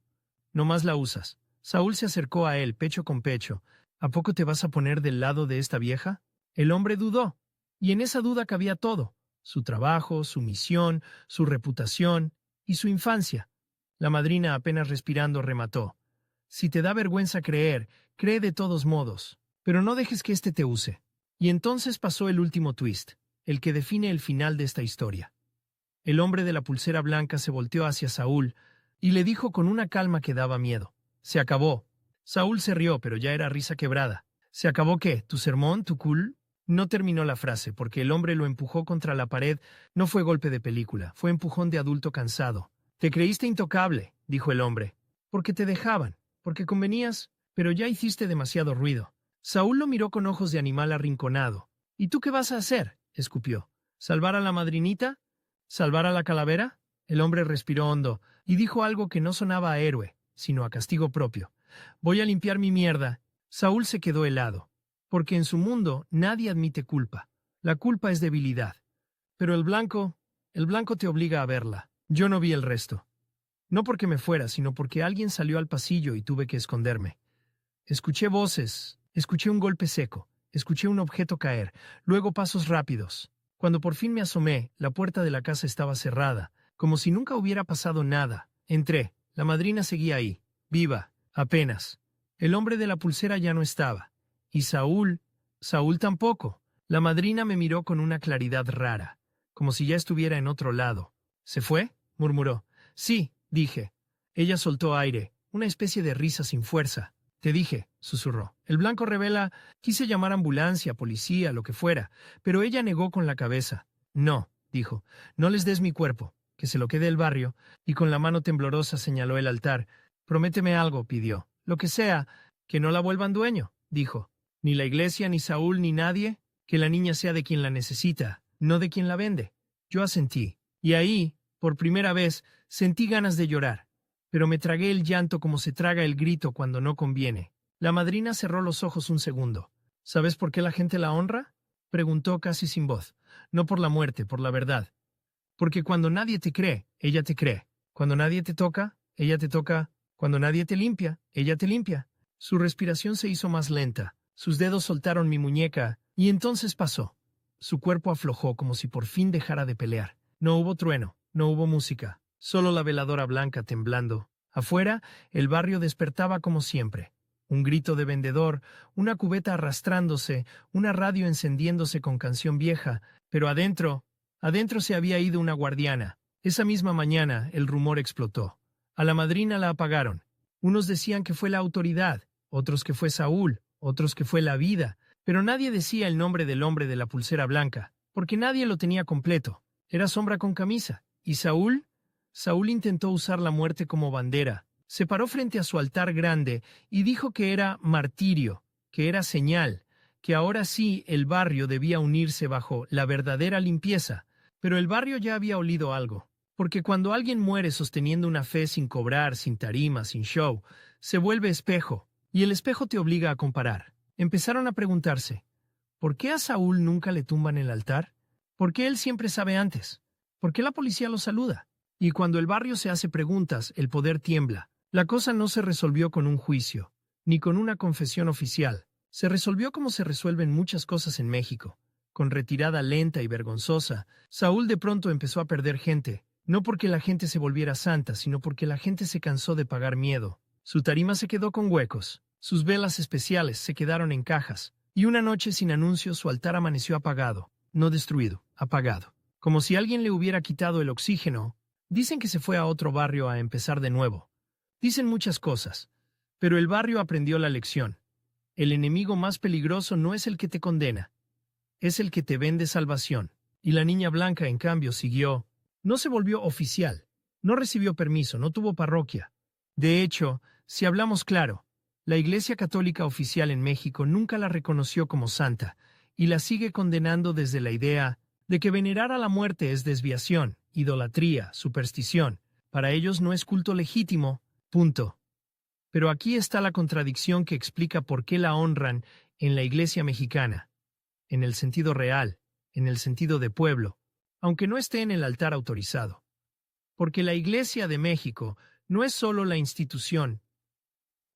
«Nomás la usas». Saúl se acercó a él, pecho con pecho. «¿A poco te vas a poner del lado de esta vieja?». El hombre dudó. Y en esa duda cabía todo: su trabajo, su misión, su reputación y su infancia. La madrina, apenas respirando, remató: «Si te da vergüenza creer, cree de todos modos, pero no dejes que éste te use». Y entonces pasó el último twist, el que define el final de esta historia. El hombre de la pulsera blanca se volteó hacia Saúl y le dijo con una calma que daba miedo: «Se acabó». Saúl se rió, pero ya era risa quebrada. «¿Se acabó qué? ¿Tu sermón? ¿Tu cul?». No terminó la frase, porque el hombre lo empujó contra la pared. No fue golpe de película, fue empujón de adulto cansado. «Te creíste intocable», dijo el hombre. «Porque te dejaban, porque convenías, pero ya hiciste demasiado ruido». Saúl lo miró con ojos de animal arrinconado. «¿Y tú qué vas a hacer?», escupió. «¿Salvar a la madrinita? ¿Salvar a la calavera?». El hombre respiró hondo y dijo algo que no sonaba a héroe, sino a castigo propio. Voy a limpiar mi mierda. Saúl se quedó helado. Porque en su mundo nadie admite culpa. La culpa es debilidad. Pero el blanco te obliga a verla. Yo no vi el resto. No porque me fuera, sino porque alguien salió al pasillo y tuve que esconderme. Escuché voces, escuché un golpe seco, escuché un objeto caer, luego pasos rápidos. Cuando por fin me asomé, la puerta de la casa estaba cerrada, como si nunca hubiera pasado nada. Entré. La madrina seguía ahí, viva, apenas. El hombre de la pulsera ya no estaba. Y Saúl tampoco. La madrina me miró con una claridad rara, como si ya estuviera en otro lado. ¿Se fue?, murmuró. Sí, dije. Ella soltó aire, una especie de risa sin fuerza. Te dije, susurró. El blanco revela, quise llamar ambulancia, policía, lo que fuera, pero ella negó con la cabeza. No, dijo, no les des mi cuerpo, que se lo quede el barrio, y con la mano temblorosa señaló el altar. Prométeme algo, pidió. Lo que sea, que no la vuelvan dueño, dijo. Ni la iglesia, ni Saúl, ni nadie, que la niña sea de quien la necesita, no de quien la vende. Yo asentí, y ahí, por primera vez, sentí ganas de llorar. Pero me tragué el llanto como se traga el grito cuando no conviene. La madrina cerró los ojos un segundo. ¿Sabes por qué la gente la honra?, preguntó casi sin voz. No por la muerte, por la verdad. Porque cuando nadie te cree, ella te cree. Cuando nadie te toca, ella te toca. Cuando nadie te limpia, ella te limpia. Su respiración se hizo más lenta. Sus dedos soltaron mi muñeca, y entonces pasó. Su cuerpo aflojó como si por fin dejara de pelear. No hubo trueno, no hubo música. Solo la veladora blanca temblando. Afuera, el barrio despertaba como siempre. Un grito de vendedor, una cubeta arrastrándose, una radio encendiéndose con canción vieja, pero adentro se había ido una guardiana. Esa misma mañana, el rumor explotó. A la madrina la apagaron. Unos decían que fue la autoridad, otros que fue Saúl, otros que fue la vida, pero nadie decía el nombre del hombre de la pulsera blanca, porque nadie lo tenía completo. Era sombra con camisa. ¿Y Saúl? Saúl intentó usar la muerte como bandera. Se paró frente a su altar grande y dijo que era martirio, que era señal, que ahora sí el barrio debía unirse bajo la verdadera limpieza. Pero el barrio ya había olido algo. Porque cuando alguien muere sosteniendo una fe sin cobrar, sin tarima, sin show, se vuelve espejo, y el espejo te obliga a comparar. Empezaron a preguntarse, ¿por qué a Saúl nunca le tumban el altar? ¿Por qué él siempre sabe antes? ¿Por qué la policía lo saluda? Y cuando el barrio se hace preguntas, el poder tiembla. La cosa no se resolvió con un juicio, ni con una confesión oficial. Se resolvió como se resuelven muchas cosas en México. Con retirada lenta y vergonzosa, Saúl de pronto empezó a perder gente, no porque la gente se volviera santa, sino porque la gente se cansó de pagar miedo. Su tarima se quedó con huecos, sus velas especiales se quedaron en cajas, y una noche sin anuncio su altar amaneció apagado, no destruido, apagado. Como si alguien le hubiera quitado el oxígeno. Dicen que se fue a otro barrio a empezar de nuevo. Dicen muchas cosas, pero el barrio aprendió la lección. El enemigo más peligroso no es el que te condena, es el que te vende salvación. Y la niña blanca, en cambio, siguió. No se volvió oficial, no recibió permiso, no tuvo parroquia. De hecho, si hablamos claro, la Iglesia Católica oficial en México nunca la reconoció como santa, y la sigue condenando desde la idea de que venerar a la muerte es desviación, idolatría, superstición. Para ellos no es culto legítimo, punto. Pero aquí está la contradicción que explica por qué la honran en la Iglesia mexicana, en el sentido real, en el sentido de pueblo, aunque no esté en el altar autorizado. Porque la Iglesia de México no es solo la institución.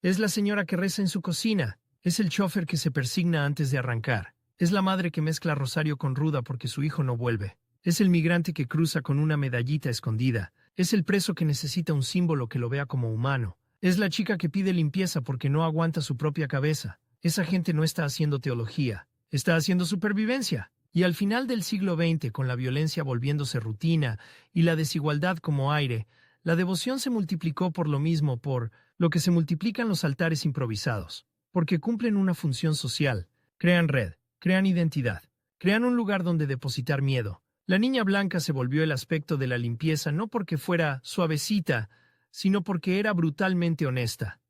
Es la señora que reza en su cocina, es el chófer que se persigna antes de arrancar, es la madre que mezcla rosario con ruda porque su hijo no vuelve, es el migrante que cruza con una medallita escondida, es el preso que necesita un símbolo que lo vea como humano, es la chica que pide limpieza porque no aguanta su propia cabeza. Esa gente no está haciendo teología, está haciendo supervivencia. Y al final del siglo XX, con la violencia volviéndose rutina y la desigualdad como aire, la devoción se multiplicó por lo mismo, por lo que se multiplican los altares improvisados, porque cumplen una función social, crean red, crean identidad, crean un lugar donde depositar miedo. La niña blanca se volvió el aspecto de la limpieza no porque fuera suavecita, sino porque era brutalmente honesta.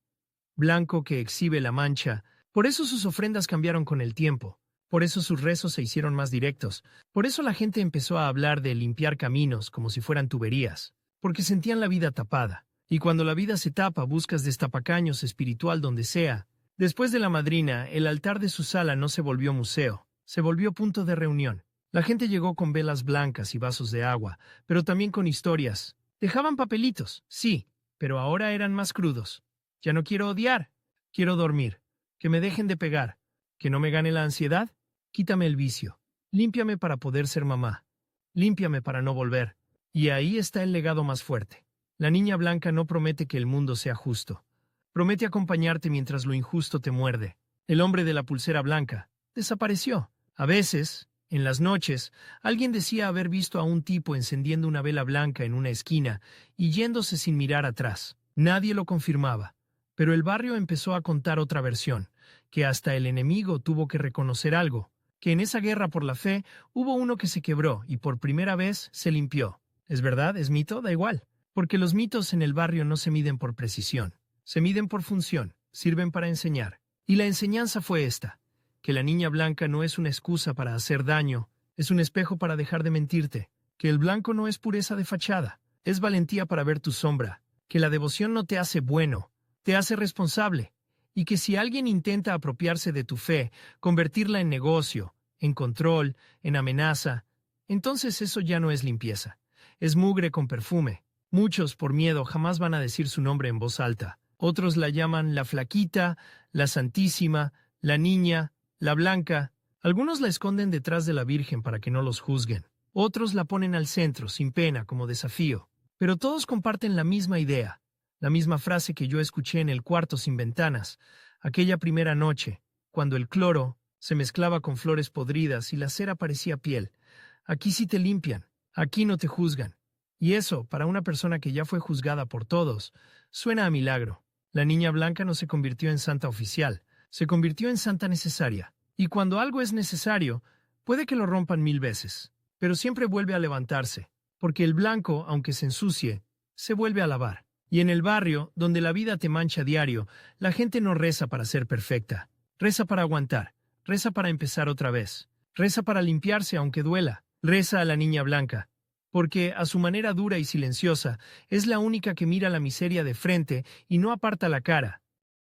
Blanco que exhibe la mancha, por eso sus ofrendas cambiaron con el tiempo. Por eso sus rezos se hicieron más directos. Por eso la gente empezó a hablar de limpiar caminos como si fueran tuberías. Porque sentían la vida tapada. Y cuando la vida se tapa, buscas destapacaños espiritual donde sea. Después de la madrina, el altar de su sala no se volvió museo, se volvió punto de reunión. La gente llegó con velas blancas y vasos de agua, pero también con historias. Dejaban papelitos, sí, pero ahora eran más crudos. Ya no quiero odiar, quiero dormir. Que me dejen de pegar. Que no me gane la ansiedad. Quítame el vicio. Límpiame para poder ser mamá. Límpiame para no volver. Y ahí está el legado más fuerte. La niña blanca no promete que el mundo sea justo. Promete acompañarte mientras lo injusto te muerde. El hombre de la pulsera blanca desapareció. A veces, en las noches, alguien decía haber visto a un tipo encendiendo una vela blanca en una esquina y yéndose sin mirar atrás. Nadie lo confirmaba, pero el barrio empezó a contar otra versión, que hasta el enemigo tuvo que reconocer algo, que en esa guerra por la fe hubo uno que se quebró y por primera vez se limpió. ¿Es verdad? ¿Es mito? Da igual, porque los mitos en el barrio no se miden por precisión, se miden por función, sirven para enseñar. Y la enseñanza fue esta: que la niña blanca no es una excusa para hacer daño, es un espejo para dejar de mentirte, que el blanco no es pureza de fachada, es valentía para ver tu sombra, que la devoción no te hace bueno, te hace responsable, y que si alguien intenta apropiarse de tu fe, convertirla en negocio, en control, en amenaza, entonces eso ya no es limpieza, es mugre con perfume. Muchos, por miedo, jamás van a decir su nombre en voz alta. Otros la llaman la flaquita, la santísima, la niña, la blanca. Algunos la esconden detrás de la Virgen para que no los juzguen. Otros la ponen al centro, sin pena, como desafío. Pero todos comparten la misma idea, la misma frase que yo escuché en el cuarto sin ventanas, aquella primera noche, cuando el cloro se mezclaba con flores podridas y la cera parecía piel. Aquí sí te limpian, aquí no te juzgan. Y eso, para una persona que ya fue juzgada por todos, suena a milagro. La niña blanca no se convirtió en santa oficial, se convirtió en santa necesaria. Y cuando algo es necesario, puede que lo rompan 1000 veces, pero siempre vuelve a levantarse, porque el blanco, aunque se ensucie, se vuelve a lavar. Y en el barrio, donde la vida te mancha diario, la gente no reza para ser perfecta, reza para aguantar, reza para empezar otra vez, reza para limpiarse aunque duela, reza a la niña blanca, porque, a su manera dura y silenciosa, es la única que mira la miseria de frente y no aparta la cara,